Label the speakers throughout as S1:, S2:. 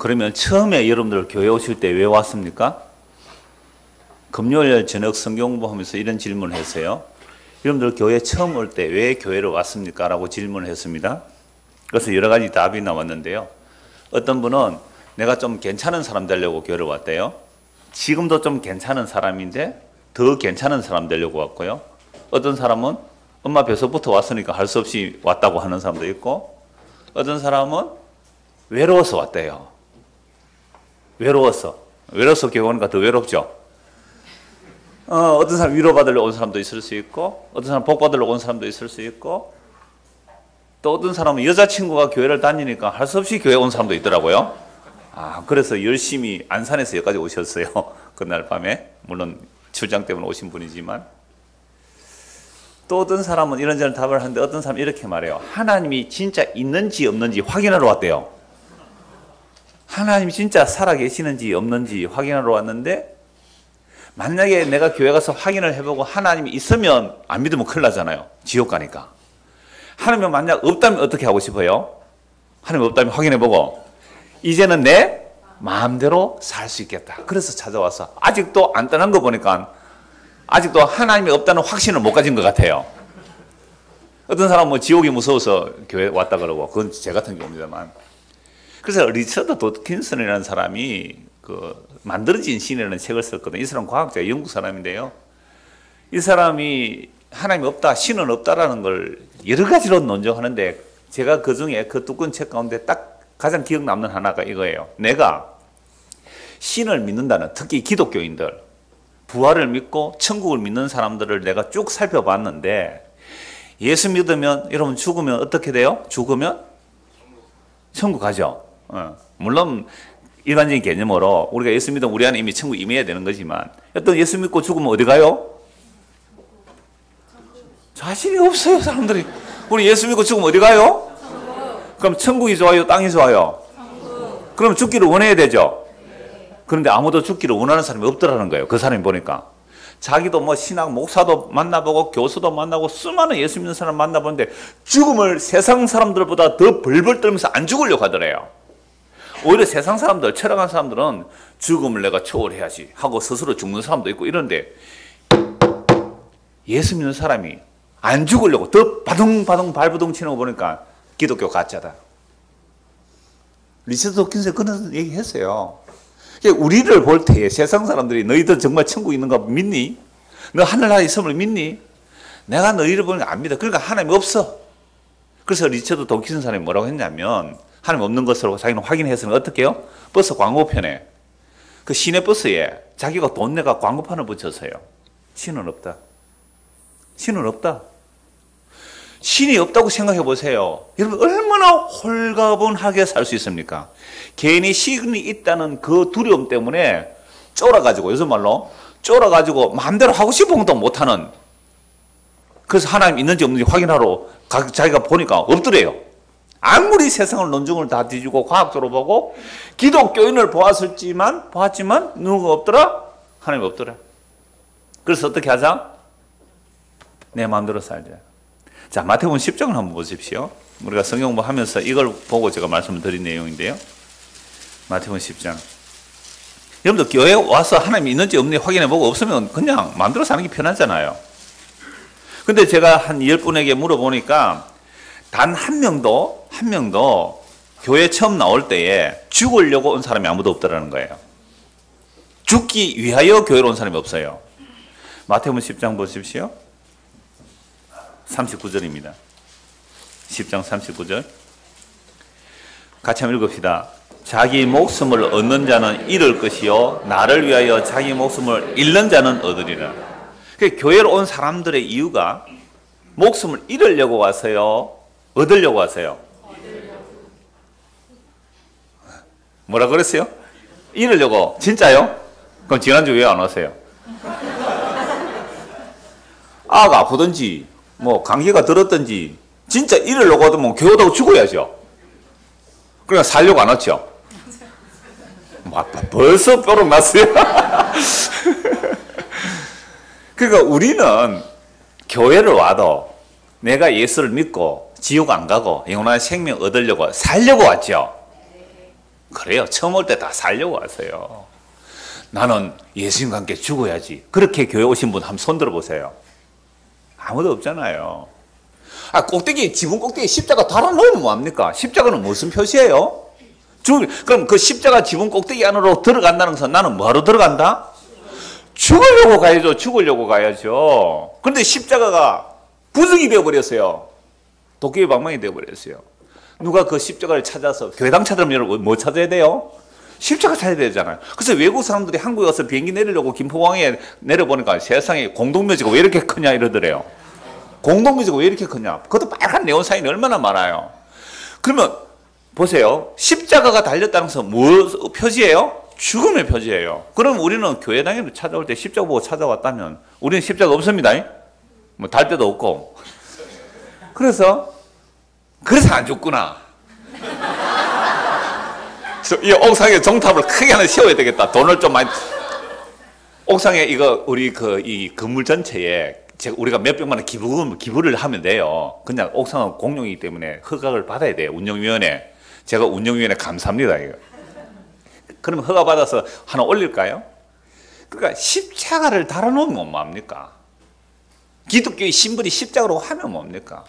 S1: 그러면 처음에 여러분들 교회 오실 때 왜 왔습니까? 금요일 저녁 성경 공부하면서 이런 질문을 했어요. 여러분들 교회 처음 올 때 왜 교회를 왔습니까? 라고 질문을 했습니다. 그래서 여러 가지 답이 나왔는데요. 어떤 분은 내가 좀 괜찮은 사람 되려고 교회를 왔대요. 지금도 좀 괜찮은 사람인데 더 괜찮은 사람 되려고 왔고요. 어떤 사람은 엄마 뱃속부터 왔으니까 할 수 없이 왔다고 하는 사람도 있고, 어떤 사람은 외로워서 왔대요. 외로워서 교회 오니까 더 외롭죠. 어떤 사람 위로받으려고 온 사람도 있을 수 있고, 어떤 사람 복받으려고 온 사람도 있을 수 있고, 또 어떤 사람은 여자친구가 교회를 다니니까 할 수 없이 교회 온 사람도 있더라고요. 그래서 열심히 안산에서 여기까지 오셨어요. 그날 밤에. 물론 출장 때문에 오신 분이지만. 또 어떤 사람은 이런저런 답을 하는데, 어떤 사람은 이렇게 말해요. 하나님이 진짜 있는지 없는지 확인하러 왔대요. 하나님이 진짜 살아계시는지 없는지 확인하러 왔는데, 만약에 내가 교회 가서 확인을 해보고 하나님이 있으면 안 믿으면 큰일 나잖아요. 지옥 가니까. 하나님이 만약 없다면 어떻게 하고 싶어요? 하나님이 없다면 확인해보고 이제는 내 마음대로 살 수 있겠다. 그래서 찾아와서 아직도 안 떠난 거 보니까 아직도 하나님이 없다는 확신을 못 가진 것 같아요. 어떤 사람은 뭐 지옥이 무서워서 교회 왔다 그러고, 그건 제 같은 경우입니다만. 그래서 리처드 도킨슨이라는 사람이 만들어진 신이라는 책을 썼거든요. 이 사람 과학자, 영국 사람인데요. 이 사람이 하나님이 없다, 신은 없다라는 걸 여러 가지로 논증하는데, 제가 그 중에 그 두꺼운 책 가운데 딱 가장 기억 남는 하나가 이거예요. 내가 신을 믿는다는, 특히 기독교인들, 부활을 믿고 천국을 믿는 사람들을 내가 쭉 살펴봤는데, 예수 믿으면 여러분 죽으면 어떻게 돼요? 죽으면 천국 가죠. 물론 일반적인 개념으로 우리가 예수 믿으면 우리 안에 이미 천국 임해야 되는 거지만, 어떤 예수 믿고 죽으면 어디 가요? 자신이 없어요, 사람들이. 우리 예수 믿고 죽으면 어디 가요? 그럼 천국이 좋아요, 땅이 좋아요? 그럼 죽기를 원해야 되죠. 그런데 아무도 죽기를 원하는 사람이 없더라는 거예요. 그 사람이 보니까. 자기도 뭐 신학 목사도 만나보고 교수도 만나고 수많은 예수 믿는 사람 만나보는데 죽음을 세상 사람들보다 더 벌벌 떨면서 안 죽으려고 하더래요. 오히려 세상 사람들, 철학한 사람들은 죽음을 내가 초월해야지 하고 스스로 죽는 사람도 있고 이런데, 예수 믿는 사람이 안 죽으려고 더 바둥바둥 발부둥 치는 거 보니까 기독교 가짜다. 리처드 도킨슨이 그런 얘기 했어요. 우리를 볼 때 세상 사람들이 너희들 정말 천국 있는 거 믿니? 너 하늘나라에 있음을 믿니? 내가 너희를 보니까 안 믿어. 그러니까 하나님이 없어. 그래서 리처드 도킨슨 사람이 뭐라고 했냐면, 하나님 없는 것으로 자기는 확인했으면 어떻게 해요? 버스 광고편에, 그 시내 버스에 자기가 돈 내가 광고판을 붙였어요. 신은 없다. 신은 없다. 신이 없다고 생각해 보세요. 여러분 얼마나 홀가분하게 살 수 있습니까? 괜히 신이 있다는 그 두려움 때문에 쫄아가지고, 요즘 말로 쫄아가지고 마음대로 하고 싶은 것도 못하는, 그래서 하나님 있는지 없는지 확인하러 자기가 보니까 없더래요. 아무리 세상을 논증을 다 뒤지고 과학적으로 보고 기독교인을 보았지만 누구가 없더라? 하나님 없더라. 그래서 어떻게 하자? 내 마음대로 살자. 자, 마태복음 10장을 한번 보십시오. 우리가 성경 공부하면서 이걸 보고 제가 말씀을 드린 내용인데요. 마태복음 10장. 여러분들 교회에 와서 하나님이 있는지 없는지 확인해보고 없으면 그냥 마음대로 사는 게 편하잖아요. 근데 제가 한 10분에게 물어보니까 단 한 명도 교회 처음 나올 때에 죽으려고 온 사람이 아무도 없더라는 거예요. 죽기 위하여 교회로 온 사람이 없어요. 마태복음 10장 보십시오. 39절입니다. 10장 39절. 같이 한번 읽읍시다. 자기 목숨을 얻는 자는 잃을 것이요 나를 위하여 자기 목숨을 잃는 자는 얻으리라. 교회로 온 사람들의 이유가 목숨을 잃으려고 와서요, 얻으려고 하세요? 뭐라 그랬어요? 잃으려고. 진짜요? 그럼 지난주 왜 안 왔어요? 아가 아프든지 뭐 감기가 들었든지 진짜 잃으려고 하면 교회 오다가 죽어야죠. 그러니까 살려고 안 왔죠. 벌써 뾰록 났어요. 그러니까 우리는 교회를 와도 내가 예수를 믿고 지옥 안 가고 영원한 생명 얻으려고 살려고 왔죠. 그래요. 처음 올 때 다 살려고 왔어요. 나는 예수님과 함께 죽어야지. 그렇게 교회 오신 분 한번 손 들어보세요. 아무도 없잖아요. 꼭대기, 지붕 꼭대기 십자가 달아놓으면 뭐합니까? 십자가는 무슨 표시예요? 그럼 그 십자가 지붕 꼭대기 안으로 들어간다는 것은 나는 뭐하러 들어간다? 죽으려고 가야죠. 죽으려고 가야죠. 그런데 십자가가 부정이 되어버렸어요. 도끼의 방망이 되어버렸어요. 누가 그 십자가를 찾아서 교회당 찾으면 뭐 찾아야 돼요? 십자가 찾아야 되잖아요. 그래서 외국 사람들이 한국에 와서 비행기 내리려고 김포공항에 내려보니까 세상에 공동묘지가 왜 이렇게 크냐 이러더래요. 공동묘지가 왜 이렇게 크냐. 그것도 빨간 네온 사인이 얼마나 많아요. 그러면 보세요. 십자가가 달렸다는 것은 뭐 표지예요? 죽음의 표지예요. 그럼 우리는 교회당에 찾아올 때 십자가 보고 찾아왔다면 우리는 십자가 없습니다. 뭐 달 데도 없고. 그래서 안 죽구나. 이 옥상에 정탑을 크게 하나 세워야 되겠다. 돈을 좀 많이. 옥상에 이거 우리 이 건물 전체에 우리가 몇백만 원 기부를 하면 돼요. 그냥 옥상은 공용이기 때문에 허가를 받아야 돼요. 운영위원회. 제가 운영위원회 감사합니다. 이거. 그러면 허가 받아서 하나 올릴까요? 그러니까 십자가를 달아놓으면 뭡니까? 기독교의 신분이 십자가로 하면 뭡니까?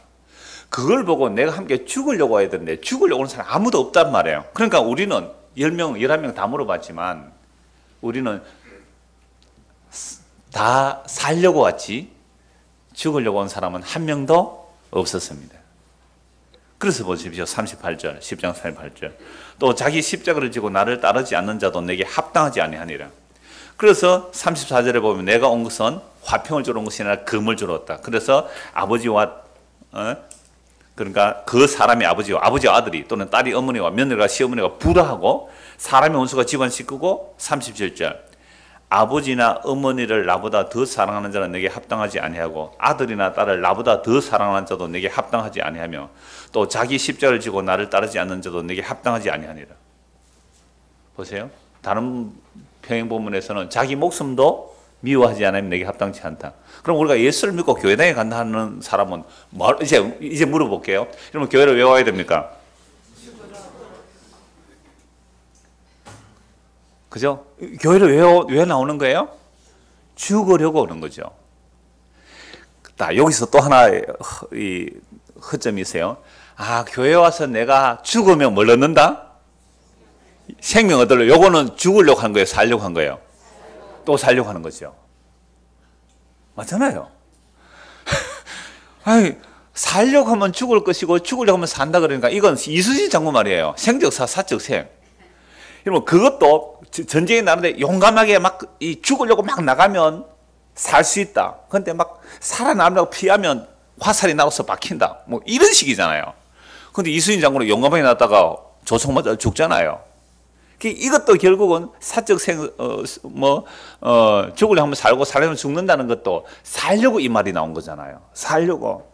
S1: 그걸 보고 내가 함께 죽으려고 해야 되는데 죽으려고 하는 사람 아무도 없단 말이에요. 그러니까 우리는 10명, 11명 다 물어봤지만 우리는 다 살려고 왔지 죽으려고 온 사람은 한 명도 없었습니다. 그래서 보십시오. 38절, 10장 38절. 또 자기 십자가를 지고 나를 따르지 않는 자도 내게 합당하지 아니하니라. 그래서 34절에 보면 내가 온 것은 화평을 주러 온 것이 아니라 금을 주러 왔다. 그래서 아버지와 그러니까 그 사람의 아버지와 아들이 또는 딸이 어머니와 며느리가 시어머니가 불화하고 사람의 원수가 집안 씻고 37절 아버지나 어머니를 나보다 더 사랑하는 자는 내게 합당하지 아니하고 아들이나 딸을 나보다 더 사랑하는 자도 내게 합당하지 아니하며 또 자기 십자가를 지고 나를 따르지 않는 자도 내게 합당하지 아니하니라. 보세요. 다른 평행 본문에서는 자기 목숨도 미워하지 않으면 내게 합당치 않다. 그럼 우리가 예수를 믿고 교회당에 간다 하는 사람은 이제 물어볼게요. 그러면 교회를 왜 와야 됩니까? 그죠? 교회를 왜 나오는 거예요? 죽으려고 오는 거죠. 여기서 또 하나의 허점이 있어요. 교회 와서 내가 죽으면 뭘 얻는다? 생명 얻으려고. 요거는 죽으려고 한 거예요? 살려고 한 거예요? 또 살려고 하는 거죠. 맞잖아요. 살려고 하면 죽을 것이고 죽으려고 하면 산다 그러니까 이건 이순신 장군 말이에요. 생적사, 사적생. 그러면 그것도 전쟁에 나는데 용감하게 죽으려고 막 나가면 살 수 있다. 그런데 막 살아남으려고 피하면 화살이 나와서 박힌다. 뭐 이런 식이잖아요. 그런데 이순신 장군은 용감하게 나갔다가 조총 맞아 죽잖아요. 이것도 결국은 사적생, 죽으려고 하면 살고 살려면 죽는다는 것도 살려고 이 말이 나온 거잖아요. 살려고.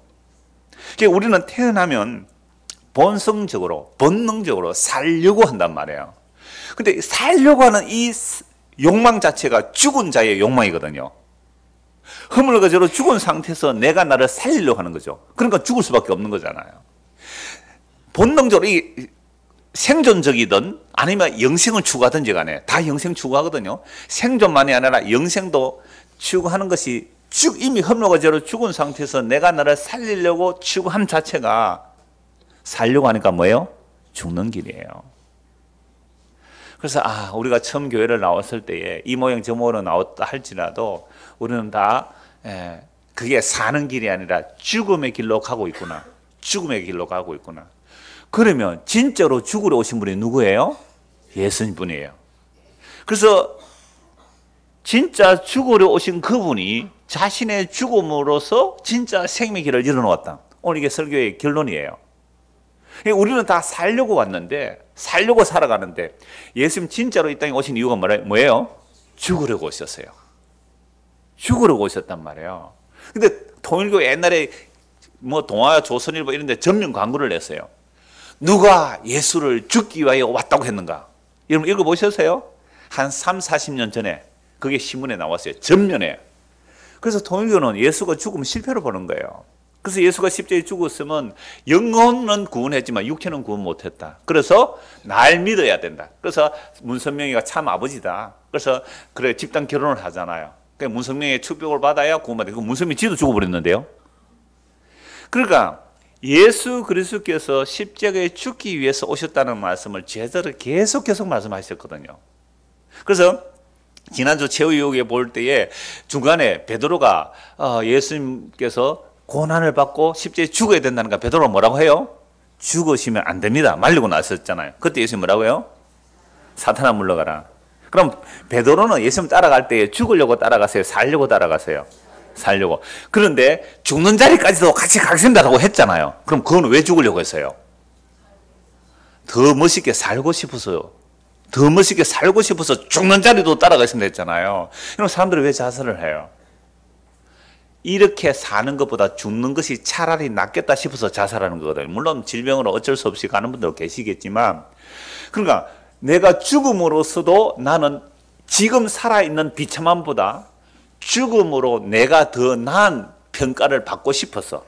S1: 우리는 태어나면 본성적으로, 본능적으로 살려고 한단 말이에요. 근데 살려고 하는 이 욕망 자체가 죽은 자의 욕망이거든요. 허물거지로 죽은 상태에서 내가 나를 살리려고 하는 거죠. 그러니까 죽을 수밖에 없는 거잖아요. 본능적으로 생존적이든 아니면 영생을 추구하든지 간에 다 영생 추구하거든요. 생존만이 아니라 영생도 추구하는 것이 이미 험로가제로 죽은 상태에서 내가 나를 살리려고 추구함 자체가 살려고 하니까 뭐예요? 죽는 길이에요. 그래서 우리가 처음 교회를 나왔을 때에 이 모양 저 모양으로 나왔다 할지라도 우리는 다 그게 사는 길이 아니라 죽음의 길로 가고 있구나. 죽음의 길로 가고 있구나. 그러면 진짜로 죽으러 오신 분이 누구예요? 예수님뿐이에요. 그래서 진짜 죽으러 오신 그분이 자신의 죽음으로써 진짜 생명의 길을 열어놓았다. 오늘 이게 설교의 결론이에요. 우리는 다 살려고 왔는데 살려고 살아가는데 예수님 진짜로 이 땅에 오신 이유가 뭐예요? 죽으려고 오셨어요. 죽으려고 오셨단 말이에요. 근데 통일교 옛날에 동아 조선일보 이런 데 전면 광고를 냈어요. 누가 예수를 죽기 위하여 왔다고 했는가? 여러분 읽어보셨어요? 한 3, 40년 전에 그게 신문에 나왔어요. 전면에. 그래서 통일교는 예수가 죽으면 실패로 보는 거예요. 그래서 예수가 십자가에 죽었으면 영혼은 구원했지만 육체는 구원 못했다. 그래서 날 믿어야 된다. 그래서 문선명이가 참 아버지다. 그래서 그래 집단 결혼을 하잖아요. 그러니까 문선명의 축복을 받아야 구원받아요. 그 문선명이 지도 죽어버렸는데요. 그러니까 예수 그리스도께서 십자가에 죽기 위해서 오셨다는 말씀을 제자를 계속 말씀하셨거든요. 그래서 지난주 최후유혹에 볼 때에 중간에 베드로가 예수님께서 고난을 받고 십자가에 죽어야 된다는 거 베드로가 뭐라고 해요? 죽으시면 안 됩니다. 말리고 나섰잖아요. 그때 예수님 뭐라고 해요? 사탄아 물러가라. 그럼 베드로는 예수님 따라갈 때 죽으려고 따라가세요? 살려고 따라가세요? 살려고. 그런데 죽는 자리까지도 같이 가겠습니다라고 했잖아요. 그럼 그건 왜 죽으려고 했어요? 더 멋있게 살고 싶어서요. 더 멋있게 살고 싶어서 죽는 자리도 따라가겠습니다 했잖아요. 그럼 사람들이 왜 자살을 해요? 이렇게 사는 것보다 죽는 것이 차라리 낫겠다 싶어서 자살하는 거거든요. 물론 질병으로 어쩔 수 없이 가는 분도 계시겠지만, 그러니까 내가 죽음으로써도 나는 지금 살아있는 비참함보다 죽음으로 내가 더 나은 평가를 받고 싶어서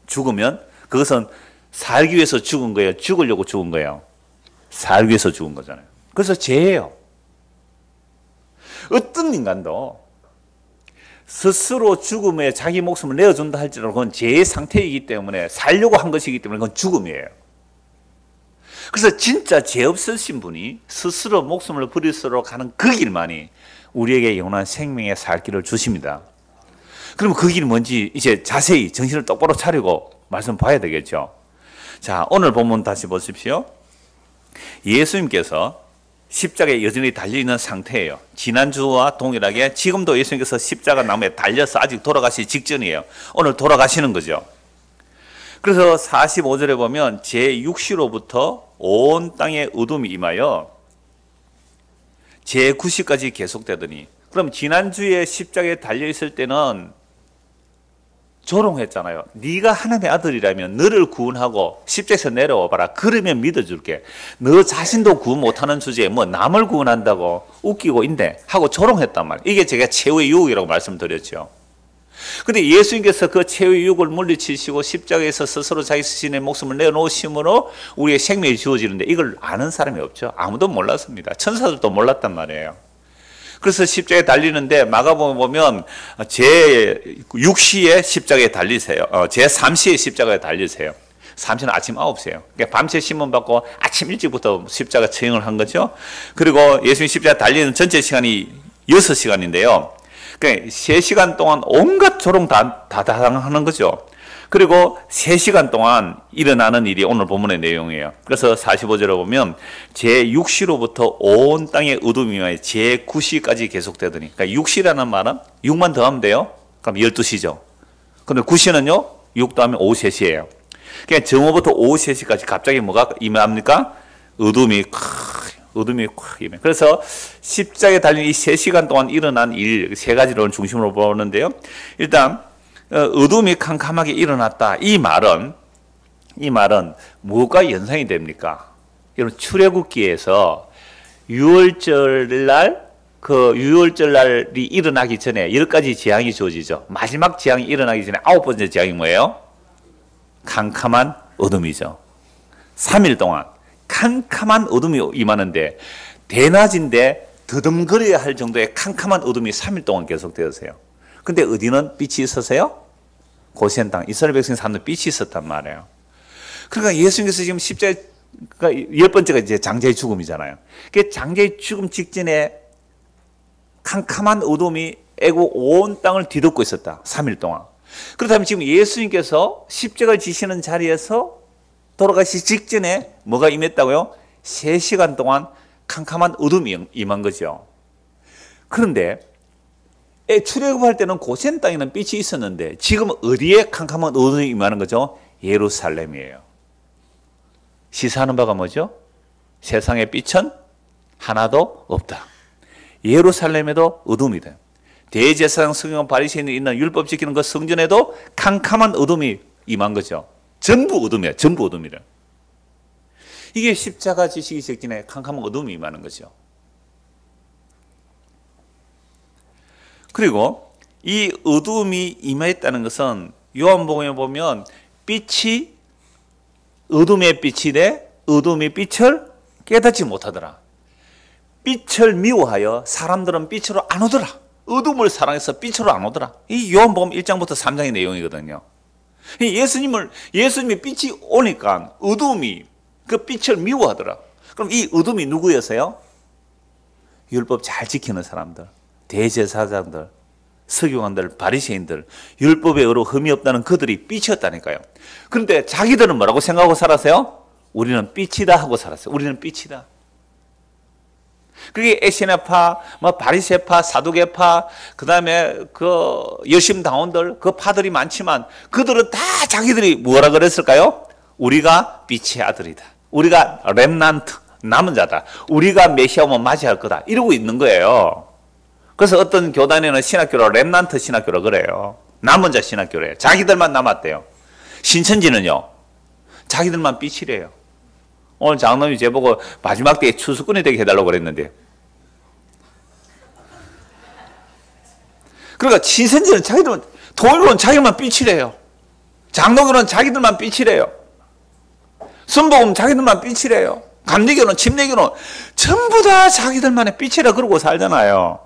S1: 죽으면 그것은 살기 위해서 죽은 거예요? 죽으려고 죽은 거예요? 살기 위해서 죽은 거잖아요. 그래서 죄예요. 어떤 인간도 스스로 죽음에 자기 목숨을 내어준다 할지라도 그건 죄의 상태이기 때문에 살려고 한 것이기 때문에 그건 죽음이에요. 그래서 진짜 죄 없으신 분이 스스로 목숨을 버리도록 하는 그 길만이 우리에게 영원한 생명의 살 길을 주십니다. 그러면 그 길이 뭔지 이제 자세히 정신을 똑바로 차리고 말씀 봐야 되겠죠. 자, 오늘 본문 다시 보십시오. 예수님께서 십자가에 여전히 달려있는 상태예요. 지난주와 동일하게 지금도 예수님께서 십자가 나무에 달려서 아직 돌아가시기 직전이에요. 오늘 돌아가시는 거죠. 그래서 45절에 보면 제6시로부터 온 땅에 어둠이 임하여 제9시까지 계속되더니, 그럼 지난주에 십자가에 달려있을 때는 조롱했잖아요. 네가 하나님의 아들이라면 너를 구원하고 십자가에서 내려와 봐라. 그러면 믿어줄게. 너 자신도 구원 못하는 주제에 뭐 남을 구원한다고 웃기고 있네 하고 조롱했단 말이에요. 이게 제가 최후의 유혹이라고 말씀드렸죠. 근데 예수님께서 그 최후의 유혹을 물리치시고 십자가에서 스스로 자기 스신의 목숨을 내어놓으심으로 우리의 생명이 주어지는데 이걸 아는 사람이 없죠. 아무도 몰랐습니다. 천사들도 몰랐단 말이에요. 그래서 십자가에 달리는데 마가복음 보면 제6시에 십자가에 달리세요. 제3시에 십자가에 달리세요. 3시는 아침 9시예요. 그러니까 밤새 신문받고 아침 일찍부터 십자가 처형을 한 거죠. 그리고 예수님 십자가 달리는 전체 시간이 6시간인데요. 그러니까 3시간 동안 온갖 조롱 다 당하는 거죠. 그리고 3시간 동안 일어나는 일이 오늘 본문의 내용이에요. 그래서 45절에 보면 제6시로부터 온 땅의 어둠이 임하여 제9시까지 계속되더니, 그러니까 6시라는 말은 6만 더하면 돼요. 그럼 12시죠. 근데 9시는요 6 더하면 오후 3시예요. 그러니까 정오부터 오후 3시까지 갑자기 뭐가 임합니까? 어둠이 임해요. 그래서 십자가에 달린 이 3시간 동안 일어난 일 세 가지를 중심으로 보는데요. 일단 어둠이 캄캄하게 일어났다. 이 말은 뭐가 연상이 됩니까? 여러분 출애굽기에서 유월절날 유월절날이 일어나기 전에 10가지 재앙이 주어지죠. 마지막 재앙이 일어나기 전에 9번째 재앙이 뭐예요? 캄캄한 어둠이죠. 3일 동안 캄캄한 어둠이 임하는데 대낮인데 더듬거려야 할 정도의 캄캄한 어둠이 3일 동안 계속되었어요. 근데 어디는 빛이 있었어요? 고센 땅, 이스라엘 백성이 사는 빛이 있었단 말이에요. 그러니까 예수님께서 지금 십자가 10번째가 이제 장자의 죽음이잖아요. 그 장자의 죽음 직전에 캄캄한 어둠이 애고 온 땅을 뒤덮고 있었다. 3일 동안. 그렇다면 지금 예수님께서 십자가를 지시는 자리에서 돌아가시 직전에 뭐가 임했다고요? 3시간 동안 캄캄한 어둠이 임한 거죠. 그런데 출애굽할 때는 고센 땅에는 빛이 있었는데 지금 어디에 캄캄한 어둠이 임하는 거죠? 예루살렘이에요. 시사하는 바가 뭐죠? 세상의 빛은 하나도 없다. 예루살렘에도 어둠이다. 대제사장 성경 바리새인이 있는 율법 지키는 그 성전에도 캄캄한 어둠이 임한 거죠. 전부 어둠이에요. 전부 어둠이래. 이게 십자가 지시기 직전에 캄캄한 어둠이 임하는 거죠. 그리고 이 어둠이 임했다는 것은 요한복음에 보면 빛이 어둠의 빛이 돼 어둠이 빛을 깨닫지 못하더라. 빛을 미워하여 사람들은 빛으로 안 오더라. 어둠을 사랑해서 빛으로 안 오더라. 이 요한복음 1장부터 3장의 내용이거든요. 예수님이 빛이 오니까 어둠이 그 빛을 미워하더라. 그럼 이 어둠이 누구였어요? 율법 잘 지키는 사람들, 대제사장들, 서기관들, 바리새인들, 율법에 의로 흠이 없다는 그들이 빛이었다니까요. 그런데 자기들은 뭐라고 생각하고 살았어요? 우리는 빛이다 하고 살았어요. 우리는 빛이다. 그게 에세네파, 바리새파, 사두개파, 그 다음에 그 여심당원들, 그 파들이 많지만 그들은 다 자기들이 뭐라 그랬을까요? 우리가 빛의 아들이다. 우리가 렘난트, 남은 자다. 우리가 메시아 오면 맞이할 거다. 이러고 있는 거예요. 그래서 어떤 교단에는 신학교를 렘난트 신학교라 그래요. 남은 자 신학교래요. 자기들만 남았대요. 신천지는요, 자기들만 빛이래요. 오늘 장로님이 제보고 마지막 때에 추수꾼이 되게 해달라고 그랬는데. 그러니까 신천지는 자기들만, 통일교는 자기만 빛이래요. 장로교는 자기들만 빛이래요. 순복음 자기들만 빛이래요. 감리교는 침례교는 전부 다 자기들만의 빛이라 그러고 살잖아요.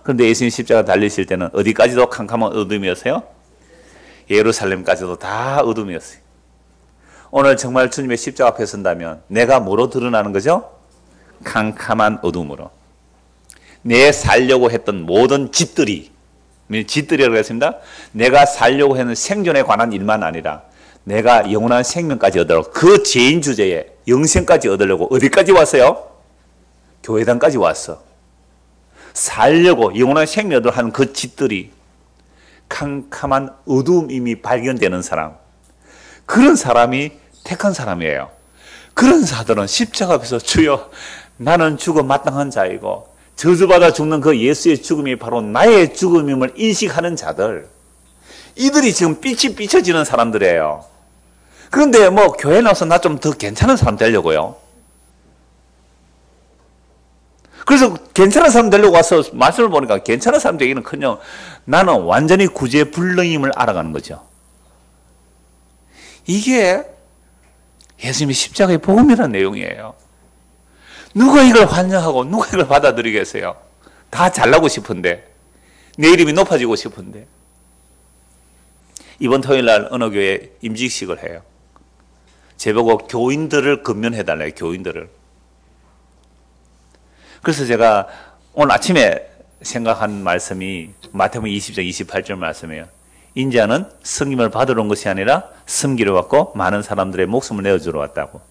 S1: 그런데 예수님 십자가 달리실 때는 어디까지도 캄캄한 어둠이었어요? 예루살렘까지도 다 어둠이었어요. 오늘 정말 주님의 십자가 앞에 선다면 내가 뭐로 드러나는 거죠? 캄캄한 어둠으로. 내 살려고 했던 모든 짓들이라고 했습니다. 내가 살려고 했는 생존에 관한 일만 아니라 내가 영원한 생명까지 얻으려고, 그 죄인 주제에 영생까지 얻으려고 어디까지 왔어요? 교회당까지 왔어. 살려고 영원한 생명 얻으려고 하는 그 짓들이 캄캄한 어둠이 발견되는 사람, 그런 사람이 택한 사람이에요. 그런 자들은 십자가 앞에서 주여 나는 죽어 마땅한 자이고 저주받아 죽는 그 예수의 죽음이 바로 나의 죽음임을 인식하는 자들, 이들이 지금 빛이 비춰지는 사람들이에요. 그런데 뭐 교회 나와서 나 좀 더 괜찮은 사람 되려고요. 그래서 괜찮은 사람 되려고 와서 말씀을 보니까 괜찮은 사람 되기는커녕 나는 완전히 구제불능임을 알아가는 거죠. 이게 예수님의 십자가의 복음이라는 내용이에요. 누가 이걸 환영하고 누가 이걸 받아들이겠어요? 다 잘나고 싶은데, 내 이름이 높아지고 싶은데. 이번 토요일 날 어느 교회에 임직식을 해요. 제보고 교인들을 건면해달래요. 교인들을. 그래서 제가 오늘 아침에 생각한 말씀이 마태복음 20장 28절 말씀이에요. 인자는 섬김을 받으러 온 것이 아니라 섬기러 왔고 많은 사람들의 목숨을 내어주러 왔다고.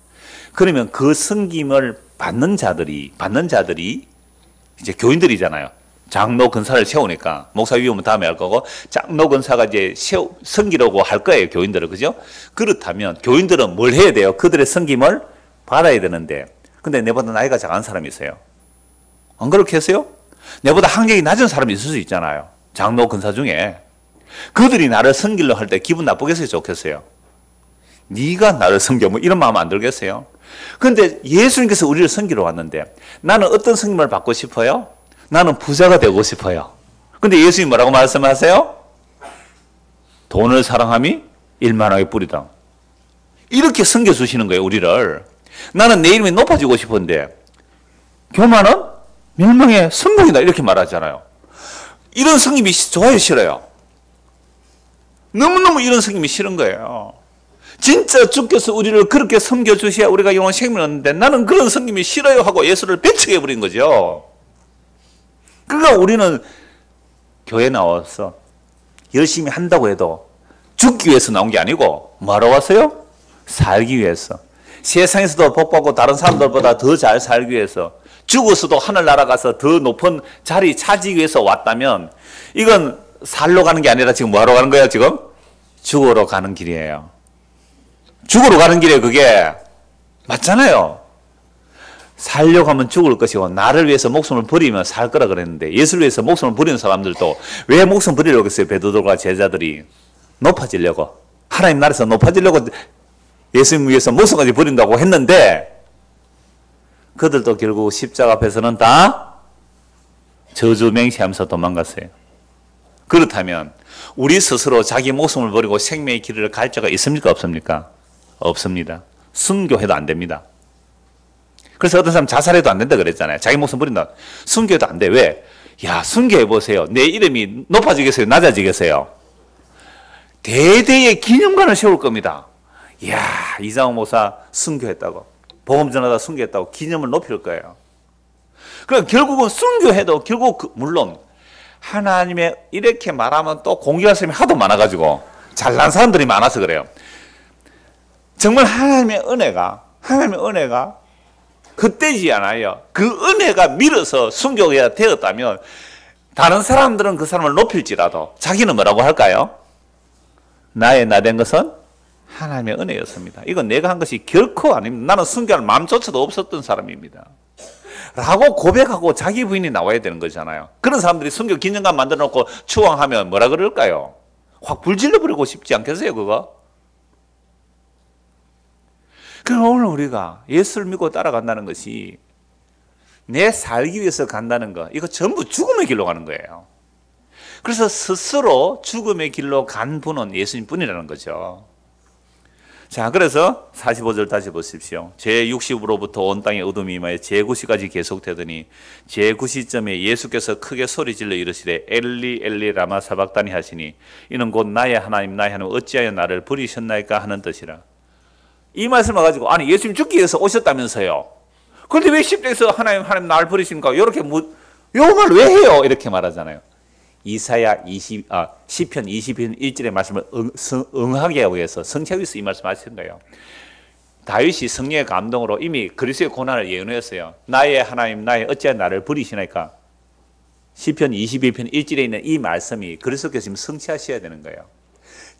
S1: 그러면 그 섬김을 받는 자들이 이제 교인들이잖아요. 장로 근사를 세우니까 목사 위험은 다음에 할 거고 장로 근사가 이제 섬기려고 할 거예요. 교인들은. 그죠? 그렇다면 교인들은 뭘 해야 돼요? 그들의 섬김을 받아야 되는데, 근데 내보다 나이가 작은 사람이 있어요. 안 그렇겠어요? 내보다 학력이 낮은 사람이 있을 수 있잖아요. 장로 근사 중에. 그들이 나를 섬기려 할 때 기분 나쁘겠어요? 좋겠어요? 네가 나를 섬겨, 뭐 이런 마음 안 들겠어요? 그런데 예수님께서 우리를 섬기러 왔는데 나는 어떤 섬김을 받고 싶어요? 나는 부자가 되고 싶어요. 근데 예수님 뭐라고 말씀하세요? 돈을 사랑함이 일만하게 뿌리다. 이렇게 섬겨주시는 거예요, 우리를. 나는 내 이름이 높아지고 싶은데 교만은 멸망의 선봉이다 이렇게 말하잖아요. 이런 섬김이 좋아요, 싫어요? 너무너무 이런 섬김이 싫은 거예요. 진짜 주께서 우리를 그렇게 섬겨주셔야 우리가 영원한 생명을 얻는데 나는 그런 섬김이 싫어요 하고 예수를 배척해버린 거죠. 그러니까 우리는 교회 나와서 열심히 한다고 해도 죽기 위해서 나온 게 아니고 뭐하러 왔어요? 살기 위해서. 세상에서도 복받고 다른 사람들보다 더 잘 살기 위해서, 죽어서도 하늘 날아가서 더 높은 자리 차지하기 위해서 왔다면 이건 살러 가는 게 아니라 지금 뭐하러 가는 거예요? 지금 죽으러 가는 길이에요. 죽으러 가는 길에 그게 맞잖아요. 살려고 하면 죽을 것이고 나를 위해서 목숨을 버리면 살 거라 그랬는데, 예수를 위해서 목숨을 버리는 사람들도 왜 목숨 버리려고 했어요? 베드로가 제자들이 높아지려고, 하나님 나라에서 높아지려고 예수님 위해서 목숨까지 버린다고 했는데 그들도 결국 십자가 앞에서는 다 저주 맹세하면서 도망갔어요. 그렇다면 우리 스스로 자기 목숨을 버리고 생명의 길을 갈 자가 있습니까? 없습니까? 없습니다. 순교해도 안 됩니다. 그래서 어떤 사람 자살해도 안 된다 그랬잖아요. 자기 목숨 버린다. 순교해도 안 돼. 왜? 야, 순교해보세요. 내 이름이 높아지겠어요? 낮아지겠어요? 대대의 기념관을 세울 겁니다. 이야, 이장호 목사 순교했다고, 복음 전하다 순교했다고 기념을 높일 거예요. 그러니까 결국은 순교해도 결국 물론 하나님의 이렇게 말하면 또 공격할 사람이 하도 많아가지고 잘난 사람들이 많아서 그래요. 정말 하나님의 은혜가 헛되지 않아요. 그 은혜가 밀어서 순교가 되었다면 다른 사람들은 그 사람을 높일지라도 자기는 뭐라고 할까요? 나의 나된 것은 하나님의 은혜였습니다. 이건 내가 한 것이 결코 아닙니다. 나는 순교할 마음조차도 없었던 사람입니다. 라고 고백하고 자기 부인이 나와야 되는 거잖아요. 그런 사람들이 순교 기념관 만들어 놓고 추앙하면 뭐라 그럴까요? 확 불질러 버리고 싶지 않겠어요, 그거? 그럼 오늘 우리가 예수를 믿고 따라간다는 것이 내 살기 위해서 간다는 거, 이거 전부 죽음의 길로 가는 거예요. 그래서 스스로 죽음의 길로 간 분은 예수님 뿐이라는 거죠. 자, 그래서 45절 다시 보십시오. 제60으로부터 온 땅에 어둠이 임하여 제9시까지 계속되더니 제9시점에 예수께서 크게 소리질러 이르시되 엘리 엘리 라마 사박다니 하시니 이는 곧 나의 하나님 나의 하나님 어찌하여 나를 버리셨나이까 하는 뜻이라. 이 말씀을 가지고 아니 예수님 죽기 위해서 오셨다면서요. 그런데 왜 십자에서 하나님 나를 버리십니까? 이렇게 요 말 왜 해요? 이렇게 말하잖아요. 시편 20편 1절의 말씀을 응하게 하기 위해서 성취하기 위해서 이 말씀 하신 거예요. 다윗이 성령의 감동으로 이미 그리스도의 고난을 예언했어요. 나의 하나님 나의 어찌하여 나를 버리시나이까. 시편 22편 1절에 있는 이 말씀이 그리스도께서 지금 성취하셔야 되는 거예요.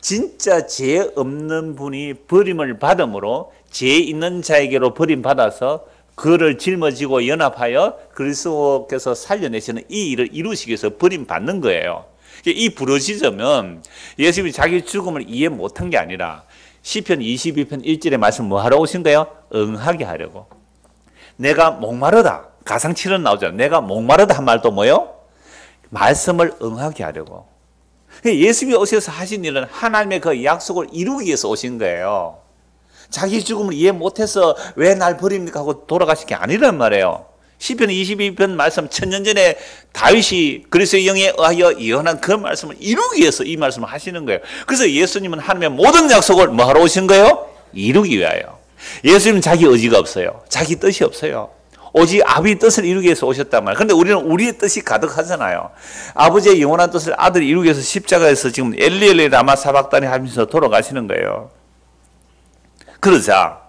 S1: 진짜 죄 없는 분이 버림을 받음으로 죄 있는 자에게로 버림받아서 그를 짊어지고 연합하여 그리스도께서 살려내시는 이 일을 이루시기 위해서 버림받는 거예요. 이 부르짖으면 예수님이 자기 죽음을 이해 못한 게 아니라 시편 22편 1절의 말씀 뭐 하러 오신 거예요? 응하게 하려고. 내가 목마르다. 가상칠은 나오잖아요. 내가 목마르다 한 말도 뭐예요? 말씀을 응하게 하려고. 예수님이 오셔서 하신 일은 하나님의 그 약속을 이루기 위해서 오신 거예요. 자기 죽음을 이해 못해서 왜 날 버립니까 하고 돌아가신 게 아니란 말이에요. 시편 22편 말씀 1000년 전에 다윗이 그리스도의 영에 의하여 예언한 그 말씀을 이루기 위해서 이 말씀을 하시는 거예요. 그래서 예수님은 하나님의 모든 약속을 뭐 하러 오신 거예요? 이루기 위하여. 예수님은 자기 의지가 없어요. 자기 뜻이 없어요. 오직 아버지의 뜻을 이루기 위해서 오셨단 말이에요. 그런데 우리는 우리의 뜻이 가득하잖아요. 아버지의 영원한 뜻을 아들이 이루기 위해서 십자가에서 지금 엘리 엘리 라마 사박다니 하면서 돌아가시는 거예요. 그러자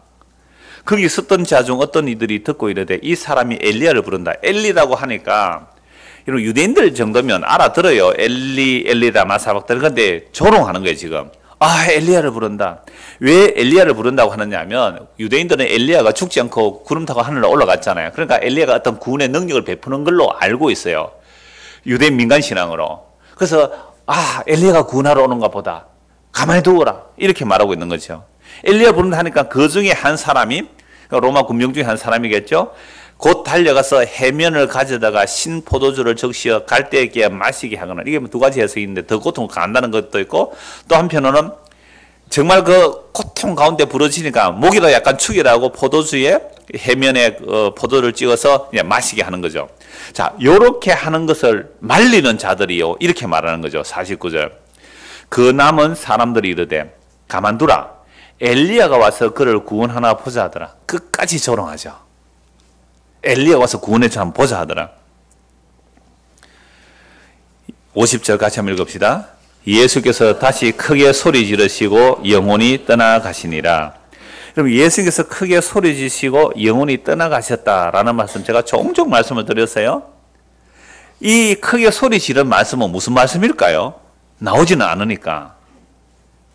S1: 거기 있었던 자 중 어떤 이들이 듣고 이르되 이 사람이 엘리야를 부른다. 엘리라고 하니까 이런 유대인들 정도면 알아들어요. 엘리 엘리 라마 사박다니. 그런데 조롱하는 거예요 지금. 아, 엘리야를 부른다. 왜 엘리야를 부른다고 하느냐 하면 유대인들은 엘리야가 죽지 않고 구름 타고 하늘로 올라갔잖아요. 그러니까 엘리야가 어떤 구원의 능력을 베푸는 걸로 알고 있어요. 유대인 민간 신앙으로. 그래서 아, 엘리야가 구원하러 오는가 보다. 가만히 두어라. 이렇게 말하고 있는 거죠. 엘리야 부른다 하니까 그 중에 한 사람이 로마 군병 중에 한 사람이겠죠. 곧 달려가서 해면을 가져다가 신 포도주를 적시어 갈대에게 마시게 하거나. 이게 두 가지 해석이 있는데 더 고통을 간다는 것도 있고 또 한편으로는 정말 그 고통 가운데 부러지니까 목이라 약간 축이라고 포도주에 해면에 포도를 찍어서 그냥 마시게 하는 거죠. 자, 요렇게 하는 것을 말리는 자들이요. 이렇게 말하는 거죠. 49절. 그 남은 사람들이 이르되 가만두라. 엘리야가 와서 그를 구원하나 보자 하더라. 끝까지 조롱하죠. 엘리야 와서 구원해줘 한번 보자 하더라. 50절 같이 한번 읽읍시다. 예수께서 다시 크게 소리 지르시고 영혼이 떠나가시니라. 그럼 예수께서 크게 소리 지르시고 영혼이 떠나가셨다라는 말씀 제가 종종 말씀을 드렸어요. 이 크게 소리 지른 말씀은 무슨 말씀일까요? 나오지는 않으니까.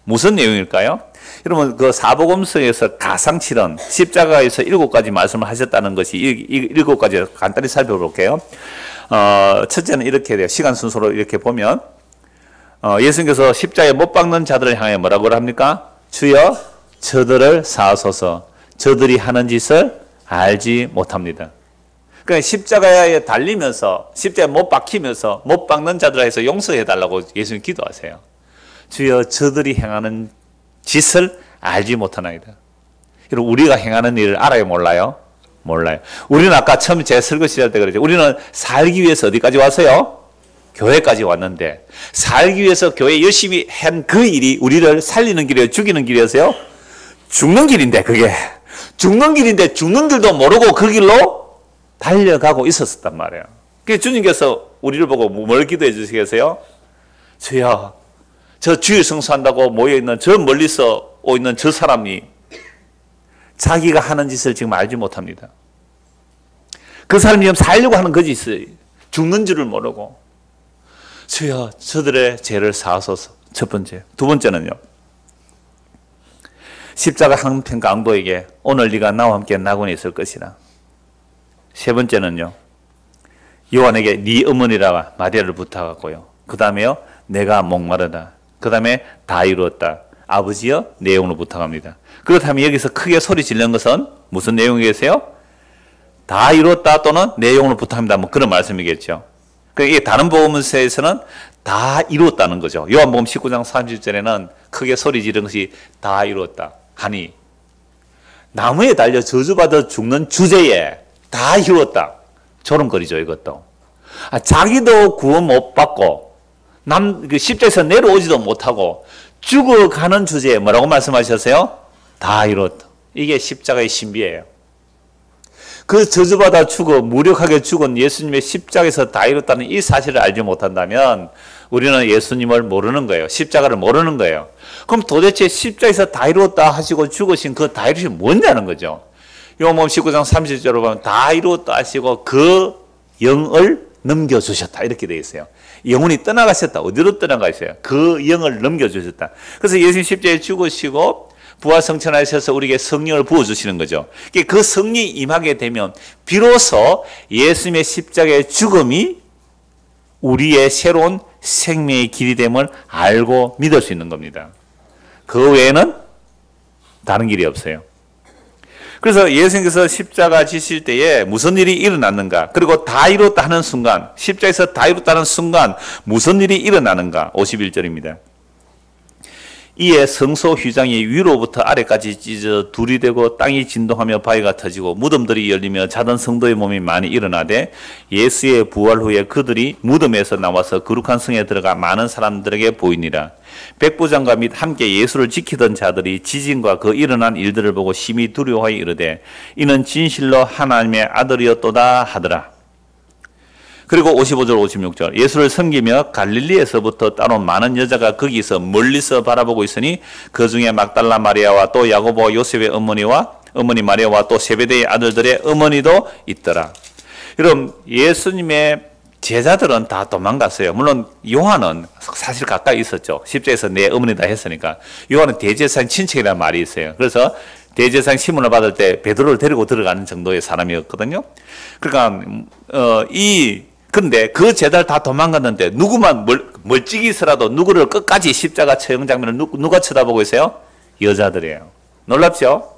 S1: 무슨 내용일까요? 여러분 그 사복음서에서 가상칠언 십자가에서 7가지 말씀을 하셨다는 것이 7가지 간단히 살펴볼게요. 첫째는 이렇게 돼요. 시간 순서로 이렇게 보면 예수님께서 십자가에 못 박는 자들을 향해 뭐라고 합니까? 주여 저들을 사하소서 저들이 하는 짓을 알지 못합니다. 그러니까 십자가에 달리면서 십자가에 못 박히면서 못 박는 자들아 해서 용서해달라고 예수님 기도하세요. 주여 저들이 행하는 짓을 알지 못하나이다. 여러분 우리가 행하는 일을 알아요 몰라요? 몰라요. 우리는 아까 처음 제 설교 시작할 때 그랬죠. 우리는 살기 위해서 어디까지 왔어요? 교회까지 왔는데 살기 위해서 교회 열심히 한 그 일이 우리를 살리는 길이에요? 죽이는 길이었어요? 죽는 길인데 그게 죽는 길인데 죽는 길도 모르고 그 길로 달려가고 있었단 말이에요. 그래서 주님께서 우리를 보고 뭘 기도해 주시겠어요? 주여 저 주일 성수한다고 모여있는 저 멀리서 오 있는 저 사람이 자기가 하는 짓을 지금 알지 못합니다. 그 사람이 지금 살려고 하는 그 짓을 죽는 줄을 모르고 주여 저들의 죄를 사하소서. 첫 번째. 두 번째는요. 십자가 한편 강도에게 오늘 네가 나와 함께 낙원에 있을 것이라. 세 번째는요. 요한에게 네 어머니라 마리아를 부탁하고요. 그 다음에요. 내가 목마르다. 그 다음에 다 이루었다. 아버지여 내 영으로 부탁합니다. 그렇다면 여기서 크게 소리 지르는 것은 무슨 내용이겠어요? 다 이루었다 또는 내 영으로 부탁합니다. 뭐 그런 말씀이겠죠. 이게 다른 복음서에서는 다 이루었다는 거죠. 요한복음 19장 30절에는 크게 소리 지르는 것이 다 이루었다 하니 나무에 달려 저주받아 죽는 주제에 다 이루었다. 조롱거리죠 이것도. 자기도 구원 못 받고 십자에서 내려오지도 못하고 죽어가는 주제에 뭐라고 말씀하셨어요? 다 이뤘다. 이게 십자가의 신비예요. 그 저주받아 죽어 무력하게 죽은 예수님의 십자가에서 다 이뤘다는 이 사실을 알지 못한다면 우리는 예수님을 모르는 거예요. 십자가를 모르는 거예요. 그럼 도대체 십자가에서 다 이뤘다 하시고 죽으신 그 다 이루신 뭐냐는 거죠. 요한복음 19장 30절로 보면 다 이루었다 하시고 그 영을 넘겨주셨다 이렇게 되어 있어요. 영혼이 떠나가셨다. 어디로 떠나가셨어요? 그 영을 넘겨주셨다. 그래서 예수님 십자가에 죽으시고 부활성천하셔서 우리에게 성령을 부어주시는 거죠. 그 성령이 임하게 되면 비로소 예수님의 십자가의 죽음이 우리의 새로운 생명의 길이 됨을 알고 믿을 수 있는 겁니다. 그 외에는 다른 길이 없어요. 그래서 예수님께서 십자가 지실 때에 무슨 일이 일어났는가? 그리고 다 이뤘다 하는 순간, 십자가에서 다 이뤘다는 순간 무슨 일이 일어나는가? 51절입니다. 이에 성소 휘장이 위로부터 아래까지 찢어 둘이 되고 땅이 진동하며 바위가 터지고 무덤들이 열리며 자던 성도의 몸이 많이 일어나되 예수의 부활 후에 그들이 무덤에서 나와서 거룩한 성에 들어가 많은 사람들에게 보이니라. 백부장과 및 함께 예수를 지키던 자들이 지진과 그 일어난 일들을 보고 심히 두려워하여 이르되 이는 진실로 하나님의 아들이었도다 하더라. 그리고 55절 56절 예수를 섬기며 갈릴리에서부터 따로 많은 여자가 거기서 멀리서 바라보고 있으니 그 중에 막달라 마리아와 또 야고보 요셉의 어머니 마리아와 또 세베대의 아들들의 어머니도 있더라. 여러분 예수님의 제자들은 다 도망갔어요. 물론 요한은 사실 가까이 있었죠. 십자에서 내 어머니다 했으니까. 요한은 대제사장 친척이라는 말이 있어요. 그래서 대제사장 시문을 받을 때 베드로를 데리고 들어가는 정도의 사람이었거든요. 그러니까 근데 그 제자들 다 도망갔는데 누구만 멀찍이 있어라도 누구를 끝까지 십자가 처형 장면을 누가 쳐다보고 있어요? 여자들이에요. 놀랍죠?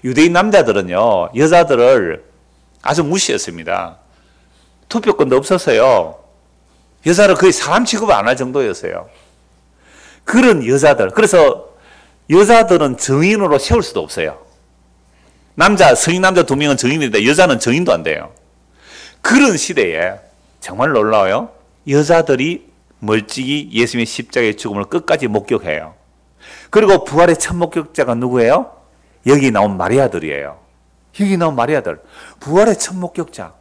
S1: 유대인 남자들은요 여자들을 아주 무시했습니다. 투표권도 없었어요. 여자를 거의 사람 취급을 안 할 정도였어요. 그런 여자들. 그래서 여자들은 정인으로 세울 수도 없어요. 성인 남자 2명은 정인인데 여자는 정인도 안 돼요. 그런 시대에 정말 놀라워요. 여자들이 멀찍이 예수님의 십자가의 죽음을 끝까지 목격해요. 그리고 부활의 첫 목격자가 누구예요? 여기 나온 마리아들이에요. 여기 나온 마리아들. 부활의 첫 목격자.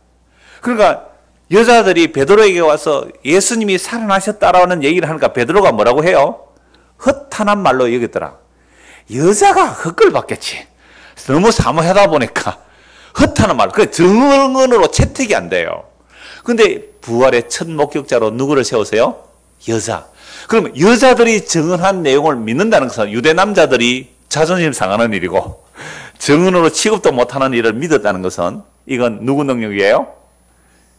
S1: 그러니까 여자들이 베드로에게 와서 예수님이 살아나셨다라는 얘기를 하니까 베드로가 뭐라고 해요? 헛한한 말로 여기더라. 여자가 헛걸 받겠지. 너무 사모하다 보니까 헛하는 말. 그 정언으로 채택이 안 돼요. 근데 부활의 첫 목격자로 누구를 세우세요? 여자. 그럼 여자들이 정언한 내용을 믿는다는 것은 유대 남자들이 자존심 상하는 일이고 정언으로 취급도 못하는 일을 믿었다는 것은 이건 누구 능력이에요?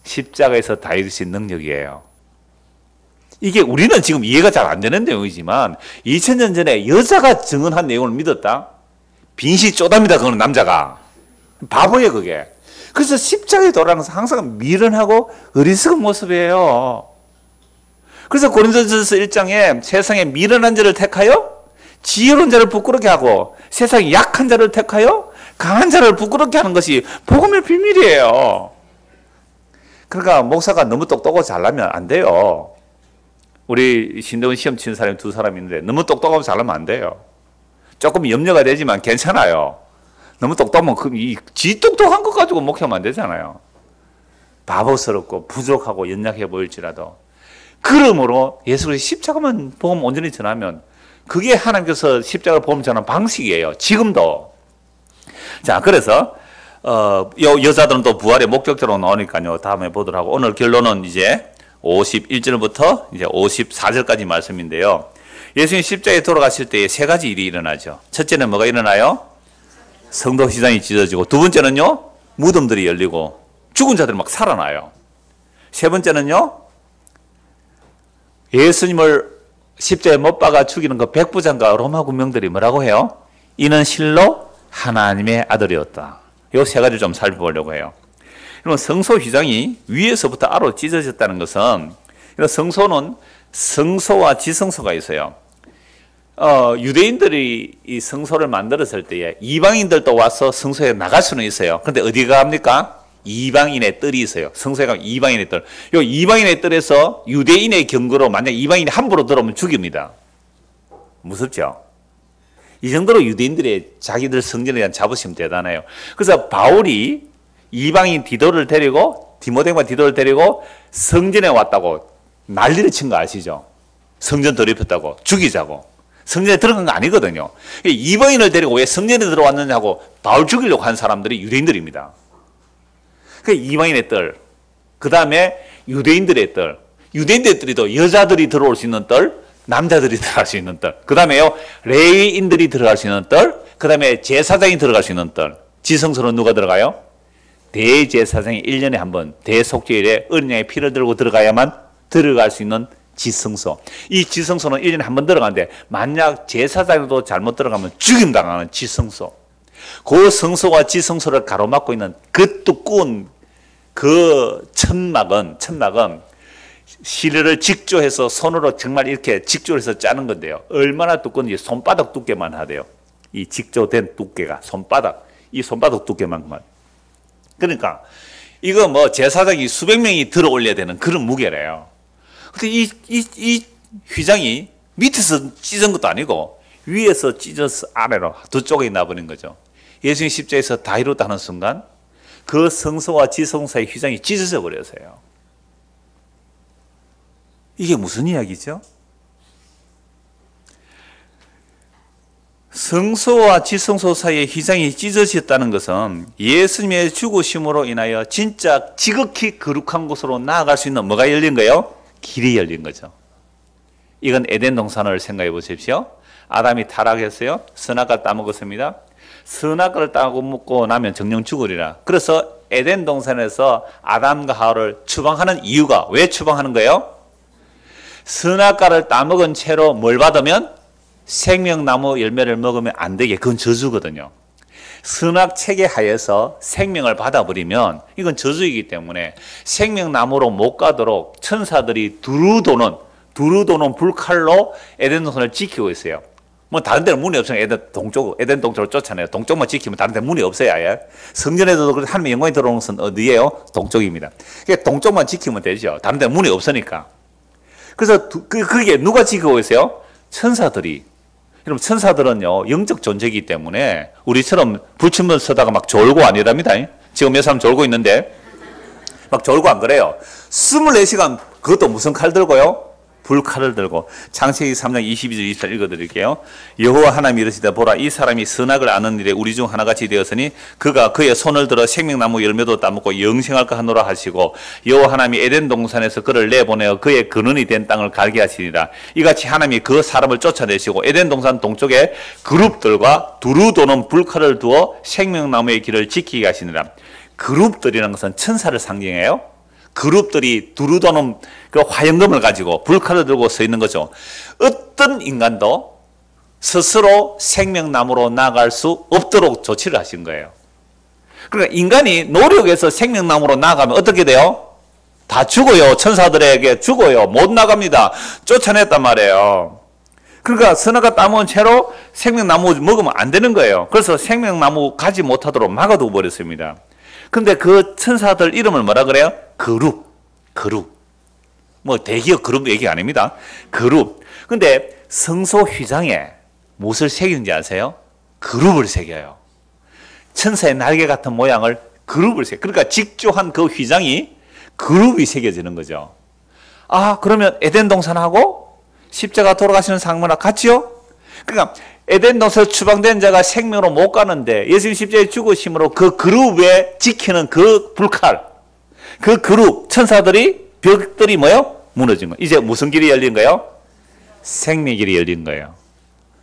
S1: 십자가에서 다 이루신 능력이에요. 이게 우리는 지금 이해가 잘 안 되는 내용이지만 2000년 전에 여자가 증언한 내용을 믿었다? 빈시 쪼답니다. 그거는 남자가. 바보예요 그게. 그래서 십자가에 돌아가는 것은 항상 미련하고 어리석은 모습이에요. 그래서 고린도전서 1장에 세상에 미련한 자를 택하여 지혜로운 자를 부끄럽게 하고 세상에 약한 자를 택하여 강한 자를 부끄럽게 하는 것이 복음의 비밀이에요. 그러니까 목사가 너무 똑똑하고 잘나면 안 돼요. 우리 신대원 시험 치는 사람이 2사람 있는데 너무 똑똑하고 잘나면 안 돼요. 조금 염려가 되지만 괜찮아요. 너무 똑똑하면 지 똑똑한 것 가지고 목회하면 안 되잖아요. 바보스럽고 부족하고 연약해 보일지라도. 그러므로 예수 그리스도의 십자가만 복음 온전히 전하면 그게 하나님께서 십자가를 복음 전하는 방식이에요. 지금도. 자, 그래서 여자들은 또 부활의 목적적으로 나오니까요. 다음에 보도록 하고 오늘 결론은 이제 51절부터 이제 54절까지 말씀인데요. 예수님 십자가에 돌아가실 때에 3가지 일이 일어나죠. 첫째는 뭐가 일어나요? 성도 휘장이 찢어지고, 두 번째는요, 무덤들이 열리고 죽은 자들이 막 살아나요. 세 번째는요, 예수님을 십자가에 못 박아 죽이는 그 백부장과 로마 군병들이 뭐라고 해요? 이는 실로 하나님의 아들이었다. 이 3가지를 좀 살펴보려고 해요. 그러면 성소 휘장이 위에서부터 아래로 찢어졌다는 것은, 성소는 성소와 지성소가 있어요. 유대인들이 이 성소를 만들었을 때에 이방인들도 와서 성소에 나갈 수는 있어요. 그런데 어디가 갑니까? 이방인의 뜰이 있어요. 성소에 가면 이방인의 뜰. 요 이방인의 뜰에서 유대인의 경고로 만약 이방인이 함부로 들어오면 죽입니다. 무섭죠? 이 정도로 유대인들의 자기들 성전에 대한 자부심 대단해요. 그래서 바울이 이방인 디도를 데리고, 디모데와 디도를 데리고 성전에 왔다고 난리를 친 거 아시죠? 성전 더럽혔다고, 죽이자고. 성전에 들어간 거 아니거든요. 이방인을 데리고 왜 성전에 들어왔느냐고 바울 죽이려고 한 사람들이 유대인들입니다. 그 이방인의 뜰, 그 다음에 유대인들의 뜰, 유대인들의 뜰이도 여자들이 들어올 수 있는 뜰, 남자들이 들어갈 수 있는 뜰, 그 다음에요 레위인들이 들어갈 수 있는 뜰, 그 다음에 제사장이 들어갈 수 있는 뜰. 지성소는 누가 들어가요? 대제사장이 1년에 한 번 대속죄일에 어린 양의 피를 들고 들어가야만 들어갈 수 있는 지성소. 이 지성소는 1년에 한 번 들어가는데 만약 제사장도 잘못 들어가면 죽임당하는 지성소. 그 성소와 지성소를 가로막고 있는 그 두꺼운 그 천막은 실을 직조해서 손으로 정말 이렇게 직조해서 짜는 건데요. 얼마나 두꺼운지 손바닥 두께만 하대요. 이 직조된 두께가 이 손바닥 두께만큼만. 그러니까 이거 뭐 제사장이 수백 명이 들어 올려야 되는 그런 무게래요. 근데 이 휘장이 밑에서 찢은 것도 아니고 위에서 찢어서 아래로 두 쪽에 나버린 거죠. 예수님 십자에서 다 이뤘다는 순간 그 성소와 지성소의 휘장이 찢어져 버렸어요. 이게 무슨 이야기죠? 성소와 지성소 사이의 휘장이 찢어졌다는 것은 예수님의 죽으심으로 인하여 진짜 지극히 거룩한 곳으로 나아갈 수 있는 뭐가 열린 거예요? 길이 열린 거죠. 이건 에덴 동산을 생각해 보십시오. 아담이 타락했어요. 선악과를 따먹었습니다. 선악과를 따먹고 나면 정령 죽으리라. 그래서 에덴 동산에서 아담과 하와를 추방하는 이유가, 왜 추방하는 거예요? 선악과를 따먹은 채로 뭘 받으면? 생명나무 열매를 먹으면 안 되게, 그건 저주거든요. 선악 체계 하에서 생명을 받아버리면 이건 저주이기 때문에 생명나무로 못 가도록 천사들이 두루도는 불칼로 에덴 동산을 지키고 있어요. 뭐 다른 데는 문이 없으면 에덴 동쪽으로 쫓아내요. 동쪽만 지키면 다른 데 문이 없어요. 아예. 성전에도 하나님의 영광이 들어오는 것은 어디예요? 동쪽입니다. 그러니까 동쪽만 지키면 되죠. 다른 데 문이 없으니까. 그래서 그게 누가 지키고 있어요? 천사들이. 여러분, 천사들은요 영적 존재이기 때문에 우리처럼 불침번 서다가 막 졸고 아니랍니다. 지금 몇 사람 졸고 있는데 막 졸고 안 그래요. 24시간 그것도 무슨 칼 들고요? 불칼을 들고. 창세기 3장 22절 24절 읽어드릴게요. 여호와 하나님이 이르시되 보라, 이 사람이 선악을 아는 일에 우리 중 하나같이 되었으니 그가 그의 손을 들어 생명나무 열매도 따먹고 영생할까 하노라 하시고, 여호와 하나님이 에덴 동산에서 그를 내보내어 그의 근원이 된 땅을 갈게 하시니라. 이같이 하나님이 그 사람을 쫓아내시고 에덴 동산 동쪽에 그룹들과 두루 도는 불칼을 두어 생명나무의 길을 지키게 하시니라. 그룹들이라는 것은 천사를 상징해요. 그룹들이 두루도는 그 화염금을 가지고 불칼을 들고 서 있는 거죠. 어떤 인간도 스스로 생명나무로 나아갈 수 없도록 조치를 하신 거예요. 그러니까 인간이 노력해서 생명나무로 나아가면 어떻게 돼요? 다 죽어요. 천사들에게 죽어요. 못 나갑니다. 쫓아냈단 말이에요. 그러니까 선악과 따먹은 채로 생명나무 먹으면 안 되는 거예요. 그래서 생명나무 가지 못하도록 막아두어 버렸습니다. 근데 그 천사들 이름을 뭐라 그래요? 그룹. 뭐 대기업 그룹 얘기 아닙니다. 그룹. 근데 성소 휘장에 무엇을 새기는지 아세요? 그룹을 새겨요. 천사의 날개 같은 모양을 그룹을 새겨. 그러니까 직조한 그 휘장이 그룹이 새겨지는 거죠. 아, 그러면 에덴 동산하고 십자가 돌아가시는 상문화 같지요? 그러니까 에덴 동산 추방된 자가 생명으로 못 가는데 예수님 십자가에 죽으심으로 그 그룹에 지키는 그 불칼, 그 그룹 천사들이 벽들이 뭐요? 무너진 거예요. 이제 무슨 길이 열린 거예요? 생명의 길이 열린 거예요.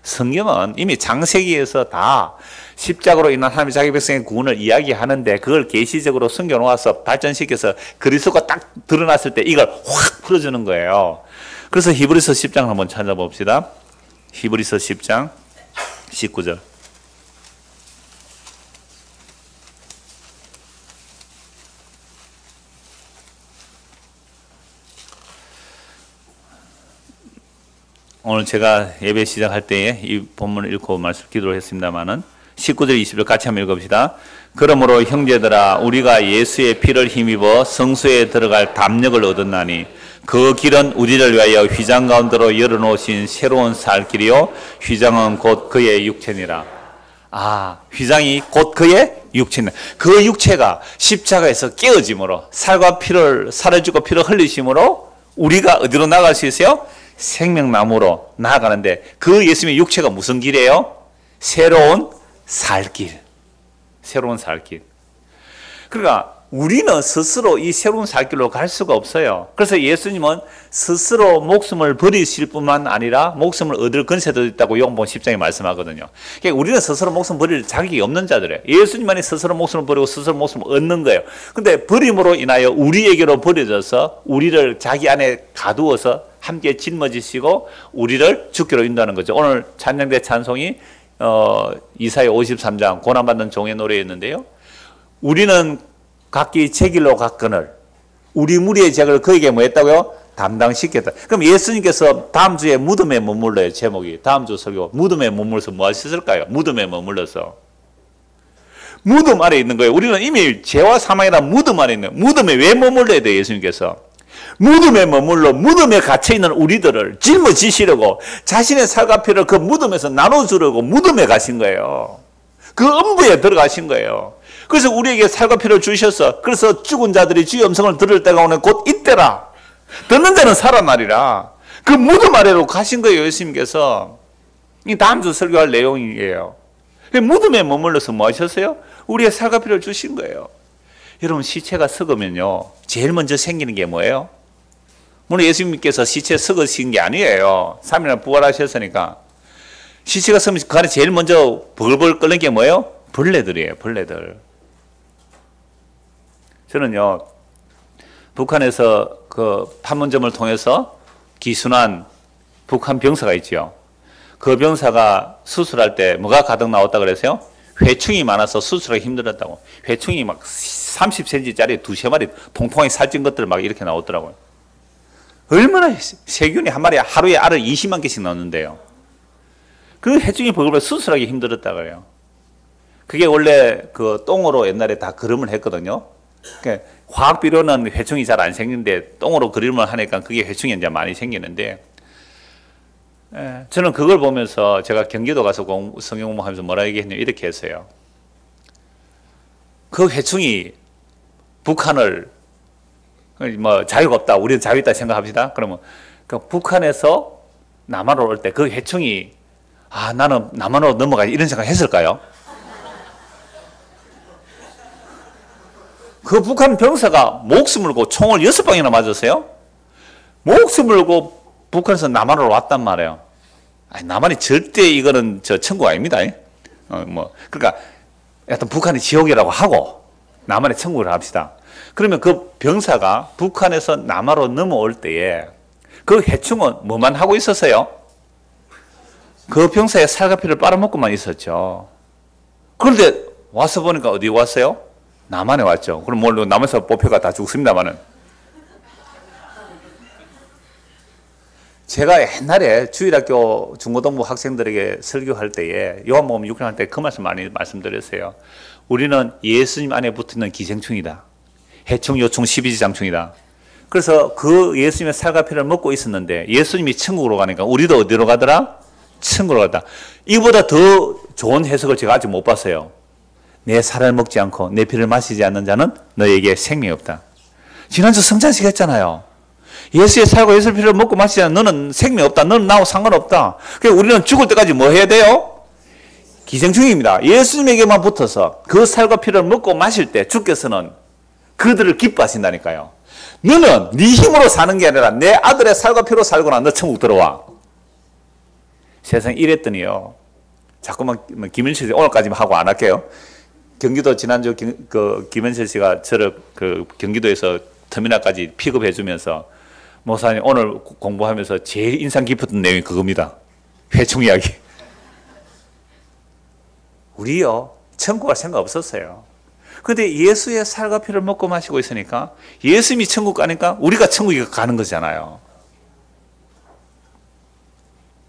S1: 성경은 이미 창세기에서 다 십자가로 인한 하나님의 자기 백성의 구원을 이야기하는데 그걸 계시적으로 숨겨놓아서 발전시켜서 그리스도가 딱 드러났을 때 이걸 확 풀어주는 거예요. 그래서 히브리서 10장 한번 찾아봅시다. 히브리서 10장 19절. 오늘 제가 예배 시작할 때에 이 본문을 읽고 말씀 기도를 했습니다마는 19절 20절 같이 한번 읽어봅시다. 그러므로 형제들아 우리가 예수의 피를 힘입어 성소에 들어갈 담력을 얻었나니 그 길은 우리를 위하여 휘장 가운데로 열어놓으신 새로운 살 길이요 휘장은 곧 그의 육체니라. 아, 휘장이 곧 그의 육체니라. 그 육체가 십자가에서 깨어짐으로 살과 피를 살을 주고 피를 흘리심으로 우리가 어디로 나갈 수 있어요? 생명나무로 나아가는데 그 예수님의 육체가 무슨 길이에요? 새로운 살길. 새로운 살길. 그러니까 우리는 스스로 이 새로운 살길로 갈 수가 없어요. 그래서 예수님은 스스로 목숨을 버리실 뿐만 아니라 목숨을 얻을 근세도 있다고 요한복음 10장에 말씀하거든요. 그러니까 우리는 스스로 목숨 버릴 자격이 없는 자들이에요. 예수님만이 스스로 목숨을 버리고 스스로 목숨을 얻는 거예요. 근데 버림으로 인하여 우리에게로 버려져서 우리를 자기 안에 가두어서 함께 짊어지시고 우리를 죽기로 인도하는 거죠. 오늘 찬양대 찬송이 이사야 53장 고난받는 종의 노래였는데요. 우리는 각기 제 길로 갔거늘 우리 무리의 죄를 그에게 뭐 했다고요? 담당시켰다. 그럼 예수님께서 다음 주에 무덤에 머물러요. 제목이 다음 주 설교 무덤에 머물러서 뭐 하셨을까요? 무덤에 머물러서 무덤 아래 있는 거예요. 우리는 이미 죄와 사망이란 무덤 아래 있는 거예요. 무덤에 왜 머물러야 돼요? 예수님께서 무덤에 머물러 무덤에 갇혀있는 우리들을 짊어지시려고 자신의 살과 피를 그 무덤에서 나눠주려고 무덤에 가신 거예요. 그 음부에 들어가신 거예요. 그래서 우리에게 살과 피를 주셔서 그래서 죽은 자들이 주의 음성을 들을 때가 오늘 곧 이때라. 듣는 자는 살아나리라. 그 무덤 아래로 가신 거예요. 예수님께서. 이 다음 주 설교할 내용이에요. 무덤에 머물러서 뭐 하셨어요? 우리의 살과 피를 주신 거예요. 여러분 시체가 썩으면요 제일 먼저 생기는 게 뭐예요? 물론 예수님께서 시체 썩으신 게 아니에요. 3일날 부활하셨으니까. 시체가 썩으면 그 안에 제일 먼저 벌벌 끓는 게 뭐예요? 벌레들이에요. 벌레들. 저는요 북한에서 그 판문점을 통해서 기순한 북한 병사가 있죠. 그 병사가 수술할 때 뭐가 가득 나왔다 그랬어요? 회충이 많아서 수술하기 힘들었다고. 회충이 막 30cm짜리 두세 마리 통통하게 살찐 것들 막 이렇게 나오더라고요. 얼마나 세균이 한 마리에 하루에 알을 20만 개씩 넣는데요. 그 회충이 벌벌 수술하기 힘들었다 그래요. 그게 원래 그 똥으로 옛날에 다 그름을 했거든요. 그러니까 화학 비료는 회충이 잘 안 생기는데 똥으로 그림을 하니까 그게 회충이 이제 많이 생기는데 저는 그걸 보면서 제가 경기도 가서 성경 공부하면서 뭐라 얘기했냐면 이렇게 했어요. 그 회충이 북한을 뭐 자유가 없다. 우리는 자유 있다 생각합시다. 그러면 그 북한에서 남한으로 올 때 그 회충이 아 나는 남한으로 넘어가야 이런 생각 했을까요? 그 북한 병사가 목숨을 걸고 총을 6방이나 맞았어요. 목숨을 걸고 북한에서 남한으로 왔단 말이에요. 아니, 남한이 절대 이거는 저 천국 아닙니다. 그러니까 하여튼 북한이 지옥이라고 하고 남한의 천국을 합시다. 그러면 그 병사가 북한에서 남한으로 넘어올 때에 그 해충은 뭐만 하고 있었어요? 그 병사의 살과 피를 빨아먹고만 있었죠. 그런데 와서 보니까 어디 왔어요? 남한에 왔죠. 그럼 물론 남한에서 뽑혀가 다 죽습니다만은. 제가 옛날에 주일학교 중고등부 학생들에게 설교할 때에 요한복음 6장 할 때 그 말씀 많이 말씀드렸어요. 우리는 예수님 안에 붙어있는 기생충이다. 해충, 요충, 십이지장충이다. 그래서 그 예수님의 살과 피를 먹고 있었는데 예수님이 천국으로 가니까 우리도 어디로 가더라? 천국으로 가다. 이보다 더 좋은 해석을 제가 아직 못 봤어요. 내 살을 먹지 않고 내 피를 마시지 않는 자는 너에게 생명이 없다. 지난주 성찬식 했잖아요. 예수의 살과 예수의 피를 먹고 마시지 않는 너는 생명이 없다. 너는 나하고 상관없다. 그래서 우리는 죽을 때까지 뭐 해야 돼요? 기생충입니다. 예수님에게만 붙어서 그 살과 피를 먹고 마실 때 주께서는 그들을 기뻐하신다니까요. 너는 네 힘으로 사는 게 아니라 내 아들의 살과 피로 살거나 너 천국 들어와. 세상 이랬더니요. 자꾸만 김현철 씨 오늘까지만 하고 안 할게요. 경기도 지난주 김현철 씨가 저를 경기도에서 터미널까지 픽업해 주면서 목사님 오늘 공부하면서 제일 인상 깊었던 내용이 그겁니다. 회충 이야기. 우리요. 천국 갈 생각 없었어요. 그런데 예수의 살과 피를 먹고 마시고 있으니까 예수님이 천국 가니까 우리가 천국에 가는 거잖아요.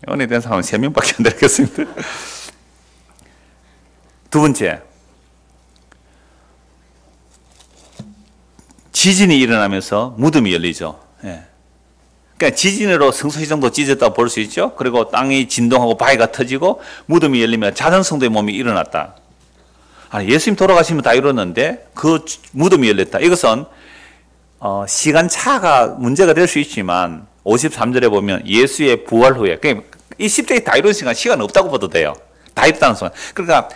S1: 연애에 대한 사람은 3명밖에 안 되겠습니다. 두 번째, 지진이 일어나면서 무덤이 열리죠. 예. 그러니까 지진으로 성소시 정도 찢었다고 볼 수 있죠. 그리고 땅이 진동하고 바위가 터지고 무덤이 열리면 작은 성도의 몸이 일어났다. 아니, 예수님 돌아가시면 다 이뤘는데 그 무덤이 열렸다. 이것은 시간차가 문제가 될 수 있지만 53절에 보면 예수의 부활 후에 이 십자가에 다 이룬 시간 없다고 봐도 돼요. 다 이뤘다는 순간. 그러니까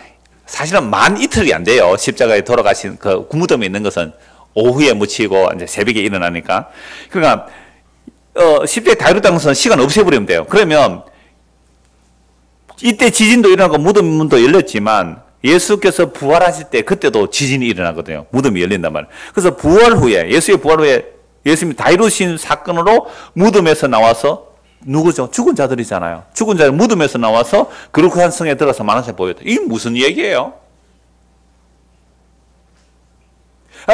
S1: 사실은 만 이틀이 안 돼요. 십자가에 돌아가신 그 무덤에 있는 것은 오후에 묻히고 이제 새벽에 일어나니까. 그러니까 십자가에 다 이뤘다는 것은 시간 없애버리면 돼요. 그러면 이때 지진도 일어나고 무덤 문도 열렸지만 예수께서 부활하실 때 그때도 지진이 일어나거든요. 무덤이 열린단 말이에요. 그래서 부활 후에 예수의 부활 후에 예수님이 다 이루신 사건으로 무덤에서 나와서 누구죠? 죽은 자들이잖아요. 죽은 자들 무덤에서 나와서 거룩한 성에 들어서 만나서 보였다. 이게 무슨 얘기예요?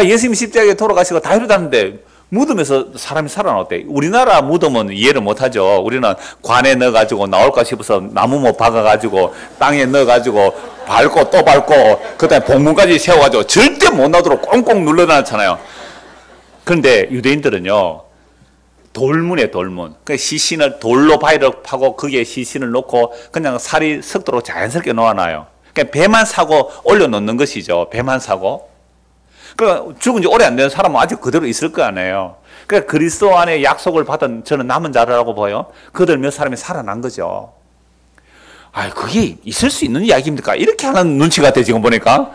S1: 예수님이 십자가에 돌아가시고 다 이루다는데 무덤에서 사람이 살아났대. 우리나라 무덤은 이해를 못하죠. 우리는 관에 넣어가지고 나올까 싶어서 나무 못 박아가지고 땅에 넣어가지고 밟고 또 밟고 그다음에 봉문까지 세워가지고 절대 못 나도록 꽁꽁 눌러놨잖아요. 그런데 유대인들은요. 돌문에 돌문. 그 시신을 돌로 바위를 파고 거기에 시신을 놓고 그냥 살이 썩도록 자연스럽게 놓아놔요. 그러니까 배만 사고 올려놓는 것이죠. 배만 사고. 그러니까 죽은 지 오래 안 된 사람은 아직 그대로 있을 거 아니에요. 그러니까 그리스도 안에 약속을 받은 저는 남은 자라고 보여. 그들 몇 사람이 살아난 거죠. 그게 있을 수 있는 이야기입니까? 이렇게 하는 눈치 같아 지금 보니까.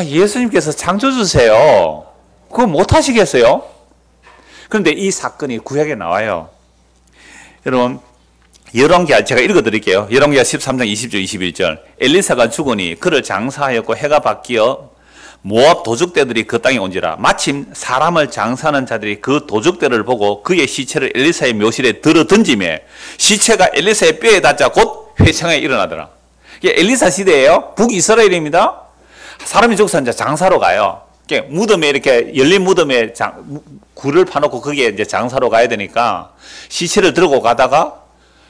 S1: 예수님께서 창조주세요. 그거 못 하시겠어요? 그런데 이 사건이 구약에 나와요. 여러분 열왕기하 제가 읽어드릴게요. 열왕기하 13장 20절 21절 엘리사가 죽으니 그를 장사하였고 해가 바뀌어 모압 도적대들이 그 땅에 온지라 마침 사람을 장사하는 자들이 그 도적대를 보고 그의 시체를 엘리사의 묘실에 들어 던지매 시체가 엘리사의 뼈에 닿자 곧 회창에 일어나더라. 이게 엘리사 시대예요. 북이스라엘입니다. 사람이 죽어서 이제 장사로 가요. 무덤에 이렇게 열린 무덤에 굴을 파놓고 거기에 이제 장사로 가야 되니까 시체를 들고 가다가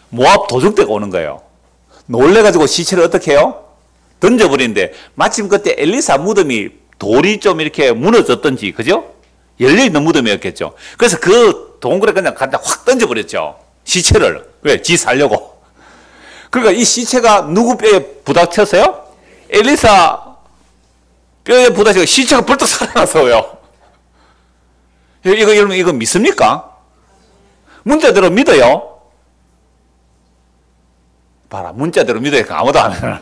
S1: 모압 도적대가 오는 거예요. 놀래가지고 시체를 어떻게 해요? 던져버리는데 마침 그때 엘리사 무덤이 돌이 좀 이렇게 무너졌던지 그죠? 열려있는 무덤이었겠죠. 그래서 그 동굴에 그냥 갖다 확 던져버렸죠. 시체를. 왜? 지 살려고. 그러니까 이 시체가 누구 뼈에 부닥쳤어요? 엘리사 뼈에 부닥쳐서 시체가 벌떡 살아나서요. 여러분 이거 믿습니까? 문자대로 믿어요. 봐라, 문자대로 믿으니까 아무도 안 해요.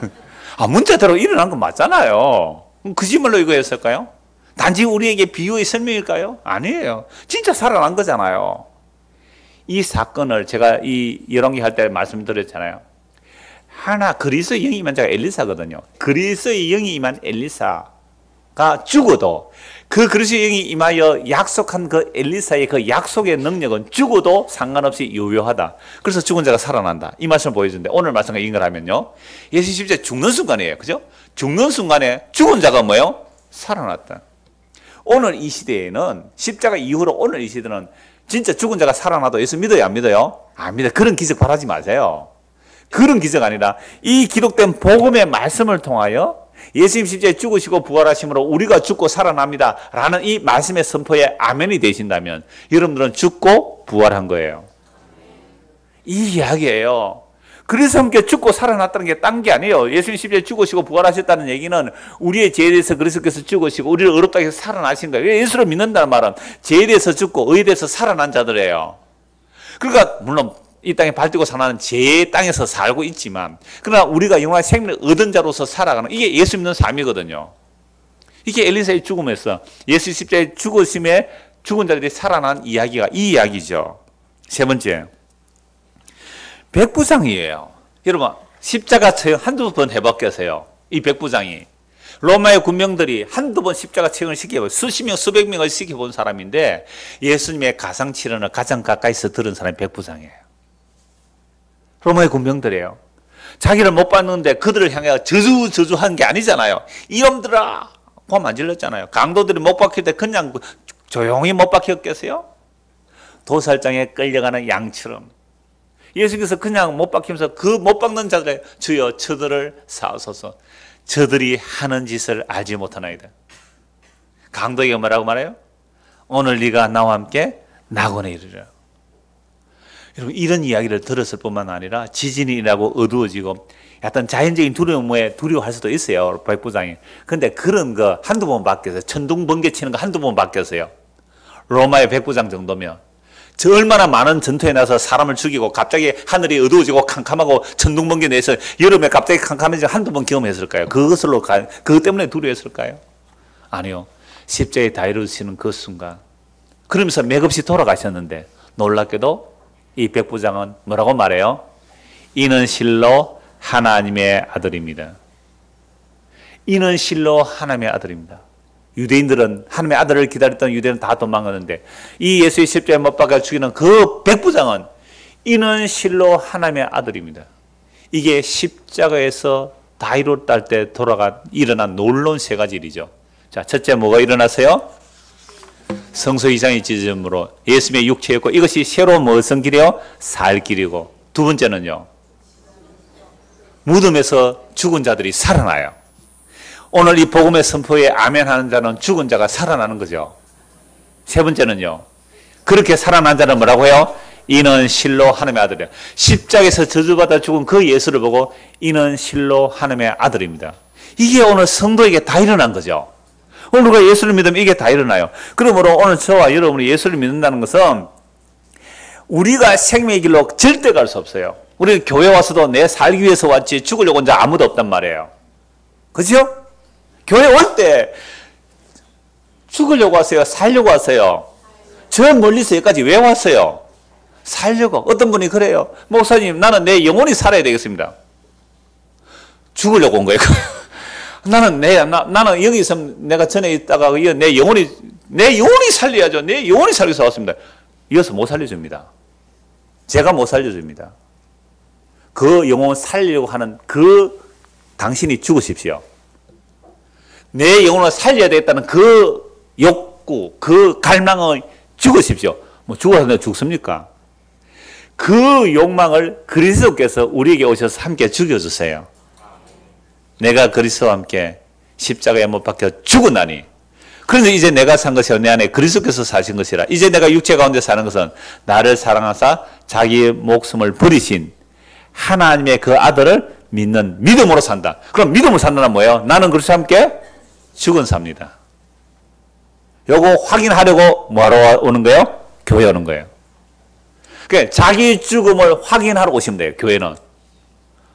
S1: 문자대로 일어난 건 맞잖아요. 거짓말로 이거 했을까요? 단지 우리에게 비유의 설명일까요? 아니에요. 진짜 살아난 거잖아요. 이 사건을 제가 이 열왕기 할 때 말씀드렸잖아요. 하나 그리스도의 영이 임한 자가 엘리사거든요. 그리스도의 영이 임한 엘리사가 죽어도 그 그리스도의 영이 임하여 약속한 그 엘리사의 그 약속의 능력은 죽어도 상관없이 유효하다. 그래서 죽은 자가 살아난다. 이 말씀을 보여주는데 오늘 말씀과 연결하면요. 예수 십자가에 죽는 순간이에요. 그죠? 죽는 순간에 죽은 자가 뭐예요? 살아났다. 오늘 이 시대에는 십자가 이후로 오늘 이 시대는 진짜 죽은 자가 살아나도 예수 믿어요, 안 믿어요? 안 믿어요. 그런 기적 바라지 마세요. 그런 기적 아니라 이 기록된 복음의 말씀을 통하여 예수님 십자가에 죽으시고 부활하심으로 우리가 죽고 살아납니다 라는 이 말씀의 선포에 아멘이 되신다면 여러분들은 죽고 부활한 거예요. 이 이야기예요. 그래서 함께 죽고 살아났다는 게 딴 게 아니에요. 예수님 십자가에 죽으시고 부활하셨다는 얘기는 우리의 죄에 대해서 그리스도께서 죽으시고 우리를 의롭다고 해서 살아나신 거예요. 예수를 믿는다는 말은 죄에 대해서 죽고 의에 대해서 살아난 자들이에요. 그러니까 물론 이 땅에 발 떼고 사는 죄의 땅에서 살고 있지만 그러나 우리가 영원한 생명을 얻은 자로서 살아가는 이게 예수 믿는 삶이거든요. 이게 엘리사의 죽음에서 예수 십자가의 죽으심에 죽은 자들이 살아난 이야기가 이 이야기죠. 세 번째, 백부장이에요. 여러분 십자가 체험 한두 번 해봤겠어요? 이 백부장이 로마의 군병들이 한두 번 십자가 체험을 시켜본 수십 명 수백 명을 시켜본 사람인데 예수님의 가상칠언을 가장 가까이서 들은 사람이 백부장이에요. 로마의 군병들이에요. 자기를 못 봤는데 그들을 향해 저주한 게 아니잖아요. 이놈들아 고함 안 질렀잖아요. 강도들이 못 박힐 때 그냥 조용히 못 박혔겠어요? 도살장에 끌려가는 양처럼 예수께서 그냥 못 박히면서 그 못 박는 자들의 주여 저들을 사하소서 저들이 하는 짓을 알지 못하나이다. 강도에게 뭐라고 말해요? 오늘 네가 나와 함께 낙원에 이르리라. 여러분 이런 이야기를 들었을 뿐만 아니라 지진이 일어나고 어두워지고 약간 자연적인 두려움에 두려워할 수도 있어요. 백부장이. 근데 그런 거 한두 번 바뀌었어요. 천둥 번개 치는 거 한두 번 바뀌었어요. 로마의 백부장 정도면 저 얼마나 많은 전투에 나서 사람을 죽이고 갑자기 하늘이 어두워지고 캄캄하고 천둥 번개 내서 여름에 갑자기 캄캄해지고 한두 번 경험했을까요? 그것 때문에 두려워했을까요? 아니요. 십자가에 다 이루어지는 그 순간 그러면서 맥없이 돌아가셨는데 놀랍게도 이 백부장은 뭐라고 말해요? 이는 실로 하나님의 아들입니다. 이는 실로 하나님의 아들입니다. 유대인들은 하나님의 아들을 기다렸던 유대인은 다 도망가는데 이 예수의 십자가에 못 박아 죽이는 그 백부장은 이는 실로 하나님의 아들입니다. 이게 십자가에서 다 이뤘다 할 때 일어난 놀라운 세 가지 일이죠. 자, 첫째 뭐가 일어났어요? 성소 이장이 찢어짐으로 예수님의 육체였고 이것이 새로운 무슨 길이요? 살 길이고 두 번째는요. 무덤에서 죽은 자들이 살아나요. 오늘 이 복음의 선포에 아멘하는 자는 죽은 자가 살아나는 거죠. 세 번째는요. 그렇게 살아난 자는 뭐라고 해요? 이는 실로 하나님의 아들이야. 십자가에서 저주받아 죽은 그 예수를 보고 이는 실로 하나님의 아들입니다. 이게 오늘 성도에게 다 일어난 거죠. 오늘 우리가 예수를 믿으면 이게 다 일어나요. 그러므로 오늘 저와 여러분이 예수를 믿는다는 것은 우리가 생명의 길로 절대 갈 수 없어요. 우리 교회 와서도 내 살기 위해서 왔지 죽으려고 온 자 아무도 없단 말이에요. 그죠? 교회 올 때 죽으려고 왔어요? 살려고 왔어요? 저 멀리서 여기까지 왜 왔어요? 살려고. 어떤 분이 그래요. 목사님 나는 내 영혼이 살아야 되겠습니다. 죽으려고 온 거예요. 나는 여기 있으면 내가 전에 있다가 내 영혼이 살려야죠. 내 영혼이 살기 위해서 왔습니다. 이어서 못 살려줍니다. 제가 못 살려줍니다. 그 영혼 살리려고 하는 그 당신이 죽으십시오. 내 영혼을 살려야 되겠다는 그 욕구, 그 갈망을 죽으십시오. 뭐 죽어서 내가 죽습니까? 그 욕망을 그리스도께서 우리에게 오셔서 함께 죽여주세요. 내가 그리스도와 함께 십자가에 못 박혀 죽었나니 그런데 이제 내가 산 것이 내 안에 그리스도께서 사신 것이라. 이제 내가 육체 가운데 사는 것은 나를 사랑하사 자기의 목숨을 버리신 하나님의 그 아들을 믿는 믿음으로 산다. 그럼 믿음으로 산다는 뭐예요? 나는 그리스도와 함께 죽은 삽니다. 요거 확인하려고 뭐하러 오는 거예요? 교회 오는 거예요. 그러니까 자기 죽음을 확인하러 오시면 돼요. 교회는.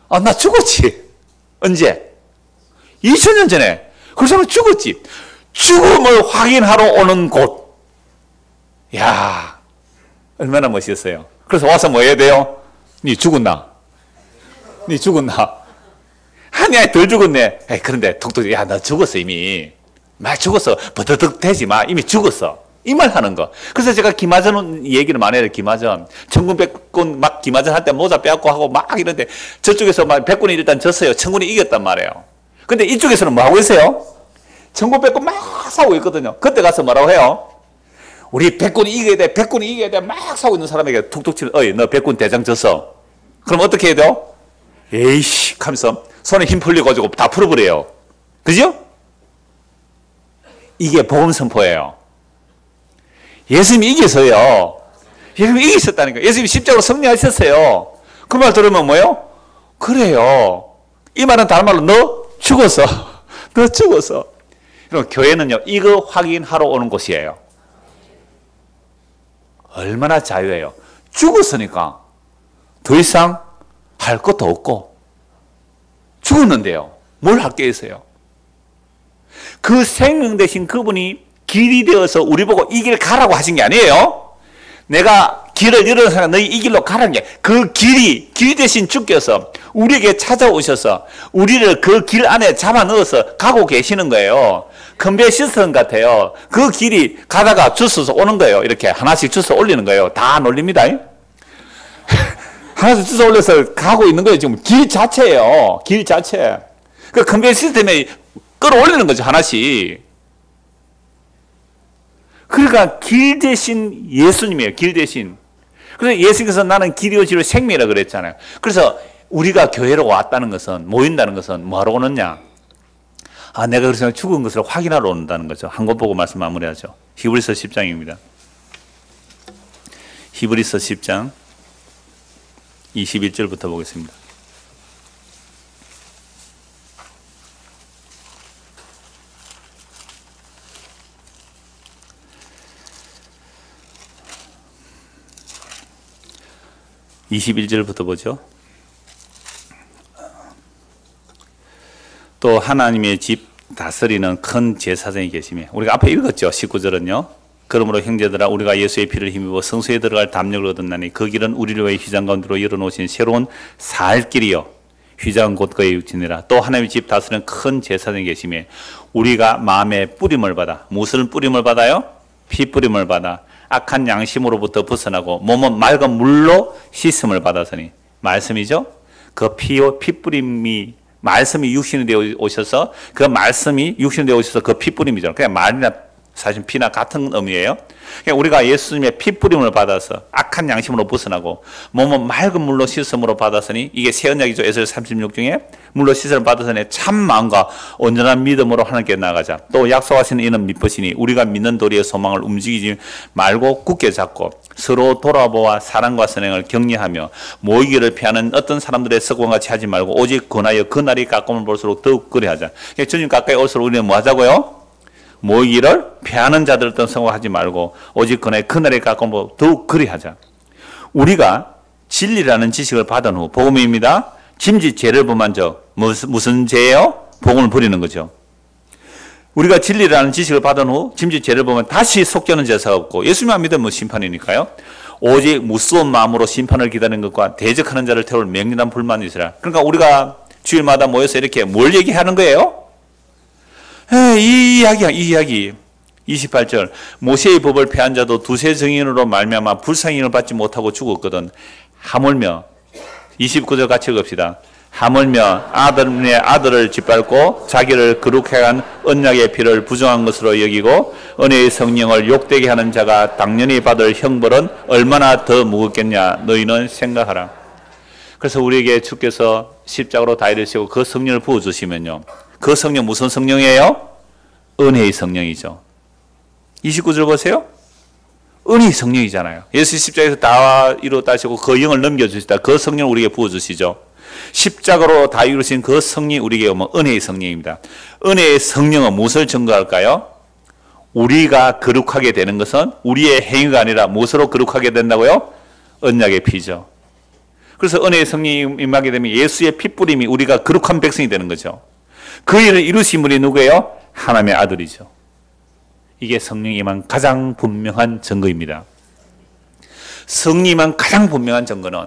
S1: 아, 나 죽었지. 언제? 2000년 전에. 그 사람 죽었지. 죽음을 확인하러 오는 곳. 야, 얼마나 멋있어요. 그래서 와서 뭐 해야 돼요? 니 죽었나? 니 죽었나? 아니야, 덜 죽었네. 에이, 그런데 톡톡, 야, 나 죽었어, 이미. 말 죽었어. 버터덕 되지 마. 이미 죽었어. 이 말 하는 거. 그래서 제가 김하전 얘기를 많이 해요, 김하전. 천군백군 막 김하전 할 때 모자 빼앗고 하고 막 이런데 저쪽에서 막 백군이 일단 졌어요. 천군이 이겼단 말이에요. 근데 이쪽에서는 뭐 하고 있어요? 천국 백군 막 싸우고 있거든요. 그때 가서 뭐라고 해요? 우리 백군이 이겨야 돼, 백군이 이겨야 돼, 막 싸우고 있는 사람에게 툭툭 치면, 어이, 너 백군 대장 졌어. 그럼 어떻게 해야 돼요? 에이씨 하면서 손에 힘 풀려가지고 다 풀어버려요. 그죠? 이게 복음 선포예요. 예수님이 이겨서요. 예수님이 이기셨다는 거예요. 예수님이 십자가로 승리하셨어요. 그 말 들으면 뭐예요? 그래요. 이 말은 다른 말로 너 죽었어. 너 죽었어. 그럼 교회는요, 이거 확인하러 오는 곳이에요. 얼마나 자유해요. 죽었으니까 더 이상 할 것도 없고 죽었는데요. 뭘 할 게 있어요? 그 생명 대신 그분이 길이 되어서 우리 보고 이 길 가라고 하신 게 아니에요. 내가 길을 열어서 너희 이 길로 가라는 게, 그 길이 길 대신 주께서 우리에게 찾아오셔서 우리를 그 길 안에 잡아 넣어서 가고 계시는 거예요. 컨베이어 시스템 같아요. 그 길이 가다가 주워서 오는 거예요. 이렇게 하나씩 주워 올리는 거예요. 다 놀립니다. 하나씩 주워 올려서 가고 있는 거예요. 지금 길 자체예요. 길 자체. 그 컨베이어 시스템에 끌어올리는 거죠. 하나씩. 그러니까 길 대신 예수님이에요. 길 대신. 그래서 예수님께서 나는 길이요 진리요 생명이라 그랬잖아요. 그래서 우리가 교회로 왔다는 것은, 모인다는 것은 뭐하러 오느냐? 아, 내가 그래서 죽은 것을 확인하러 온다는 거죠. 한 것 보고 말씀 마무리하죠. 히브리서 10장입니다. 히브리서 10장 21절부터 보겠습니다. (21절부터) 보죠. 또 하나님의 집 다스리는 큰 제사장이 계시며, 우리가 앞에 읽었죠. 19절은요. 그러므로 형제들아, 우리가 예수의 피를 힘입어 성소에 들어갈 담력을 얻었나니 그 길은 우리를 위해 휘장 가운데로 열어놓으신 새로운 살 길이요 휘장 곧 그의 육체니라. 또 하나님의 집 다스리는 큰 제사장이 계시며, 우리가 마음에 뿌림을 받아, 무슨 뿌림을 받아요? 피 뿌림을 받아 악한 양심으로부터 벗어나고 몸은 맑은 물로 씻음을 받았으니, 말씀이죠. 그 피 뿌림이, 말씀이 육신이 되어 오셔서, 그 말씀이 육신이 되어 오셔서 그 피 뿌림이죠. 그냥 말이나 사실 피나 같은 의미예요. 그러니까 우리가 예수님의 피 뿌림을 받아서 악한 양심으로 벗어나고 몸은 맑은 물로 씻음으로 받았으니, 이게 새 언약이죠. 에스겔 36 중에 물로 씻음을 받았으니 참 마음과 온전한 믿음으로 하나님께 나가자. 또 약속하시는 이는 믿으시니 우리가 믿는 도리의 소망을 움직이지 말고 굳게 잡고 서로 돌아보아 사랑과 선행을 격려하며 모이기를 피하는 어떤 사람들의 습관같이 하지 말고 오직 권하여 그 날이 가까움을 볼수록 더욱 그리하자. 그러니까 주님 가까이 올수록 우리는 뭐 하자고요? 모이기를 피하는 자들 어떤 생각하지 말고 오직 그날에 가까운 더욱 그리하자. 우리가 진리라는 지식을 받은 후, 복음입니다. 짐짓 죄를 범한 적, 무슨 죄예요? 복음을 버리는 거죠. 우리가 진리라는 지식을 받은 후 짐짓 죄를 범한 다시 속죄는 제사가 없고, 예수님만 믿으면 심판이니까요. 오직 무서운 마음으로 심판을 기다리는 것과 대적하는 자를 태울 맹렬한 불만이 있으라. 그러니까 우리가 주일마다 모여서 이렇게 뭘 얘기하는 거예요? 이 이야기 28절, 모세의 법을 폐한 자도 두세 증인으로 말미암아 불쌍hin을 받지 못하고 죽었거든. 하물며 29절 같이 읽읍시다. 하물며 아들의 아들을 짓밟고 자기를 거룩하게 한 언약의 피를 부정한 것으로 여기고 은혜의 성령을 욕되게 하는 자가 당연히 받을 형벌은 얼마나 더 무겁겠냐 너희는 생각하라. 그래서 우리에게 주께서 십자가로 다 이루시고 그 성령을 부어주시면요, 그 성령 무슨 성령이에요? 은혜의 성령이죠. 29절 보세요. 은혜의 성령이잖아요. 예수 십자가에서 다 이루었다 하시고 그 영을 넘겨주시다. 그 성령을 우리에게 부어주시죠. 십자가로 다 이루신 그 성령이 우리에게 오면 은혜의 성령입니다. 은혜의 성령은 무엇을 증거할까요? 우리가 거룩하게 되는 것은 우리의 행위가 아니라 무엇으로 거룩하게 된다고요? 언약의 피죠. 그래서 은혜의 성령이 임하게 되면 예수의 핏뿌림이 우리가 거룩한 백성이 되는 거죠. 그 일을 이루신 분이 누구예요? 하나님의 아들이죠. 이게 성령이 임한 가장 분명한 증거입니다. 성령이 임한 가장 분명한 증거는,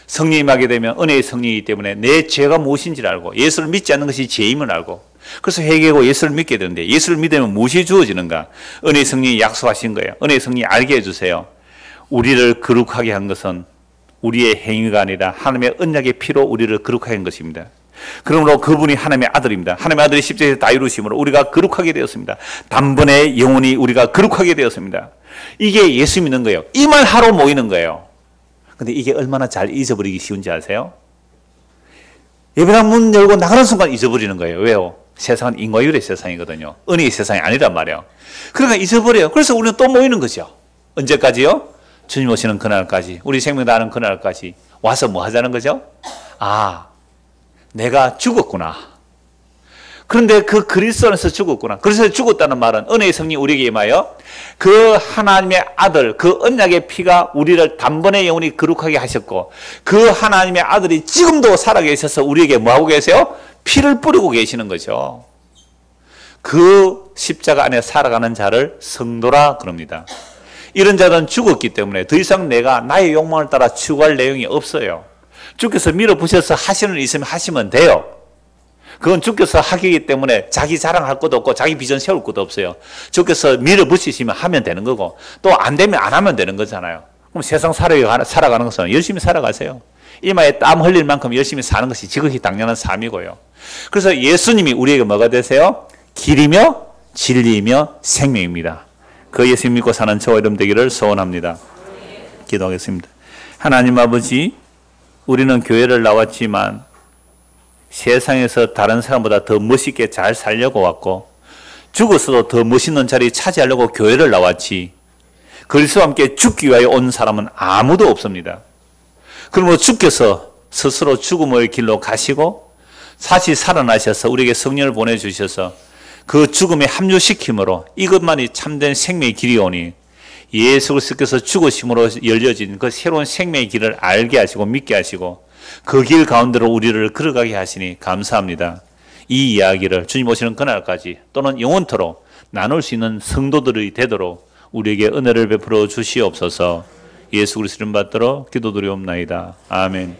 S1: 성령이 임하게 되면 은혜의 성령이기 때문에 내 죄가 무엇인지를 알고, 예수를 믿지 않는 것이 죄임을 알고, 그래서 회개하고 예수를 믿게 되는데, 예수를 믿으면 무엇이 주어지는가? 은혜의 성령이 약속하신 거예요. 은혜의 성령이 알게 해주세요. 우리를 거룩하게 한 것은 우리의 행위가 아니라 하나님의 언약의 피로 우리를 거룩하게 한 것입니다. 그러므로 그분이 하나님의 아들입니다. 하나님의 아들이 십자가에서 다 이루심으로 우리가 거룩하게 되었습니다. 단번에 영원히 우리가 거룩하게 되었습니다. 이게 예수 믿는 거예요. 이 말 하러 모이는 거예요. 근데 이게 얼마나 잘 잊어버리기 쉬운지 아세요? 예배당 문 열고 나가는 순간 잊어버리는 거예요. 왜요? 세상은 인과율의 세상이거든요. 은혜의 세상이 아니란 말이에요. 그러니까 잊어버려요. 그래서 우리는 또 모이는 거죠. 언제까지요? 주님 오시는 그날까지, 우리 생명 다하는 그날까지 와서 뭐 하자는 거죠? 아, 내가 죽었구나. 그런데 그 그리스도 안에서 죽었구나. 그래서 죽었다는 말은 은혜의 성령 우리에게 임하여 그 하나님의 아들, 그 언약의 피가 우리를 단번에 영원히 거룩하게 하셨고, 그 하나님의 아들이 지금도 살아계셔서 우리에게 뭐하고 계세요? 피를 뿌리고 계시는 거죠. 그 십자가 안에 살아가는 자를 성도라 그럽니다. 이런 자들은 죽었기 때문에 더 이상 내가 나의 욕망을 따라 추구할 내용이 없어요. 주께서 밀어붙여서 하시는 일 있으면 하시면 돼요. 그건 주께서 하기이기 때문에 자기 자랑할 것도 없고 자기 비전 세울 것도 없어요. 주께서 밀어붙이시면 하면 되는 거고, 또 안 되면 안 하면 되는 거잖아요. 그럼 세상 살아가는 것은 열심히 살아가세요. 이마에 땀 흘릴 만큼 열심히 사는 것이 지극히 당연한 삶이고요. 그래서 예수님이 우리에게 뭐가 되세요? 길이며 진리이며 생명입니다. 그 예수 믿고 사는 저와 여러분 되기를 소원합니다. 기도하겠습니다. 하나님 아버지, 우리는 교회를 나왔지만 세상에서 다른 사람보다 더 멋있게 잘 살려고 왔고, 죽어서도 더 멋있는 자리 차지하려고 교회를 나왔지, 그리스도와 함께 죽기 위하여 온 사람은 아무도 없습니다. 그러므로 주께서 스스로 죽음의 길로 가시고 다시 살아나셔서 우리에게 성령을 보내주셔서 그 죽음에 합류시킴으로 이것만이 참된 생명의 길이오니, 예수 그리스도께서 죽으심으로 열려진 그 새로운 생명의 길을 알게 하시고 믿게 하시고 그 길 가운데로 우리를 걸어가게 하시니 감사합니다. 이 이야기를 주님 오시는 그날까지 또는 영원토록 나눌 수 있는 성도들이 되도록 우리에게 은혜를 베풀어 주시옵소서. 예수 그리스도 이름 받들어 기도드리옵나이다. 아멘.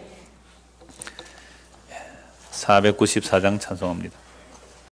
S1: 494장 찬송합니다.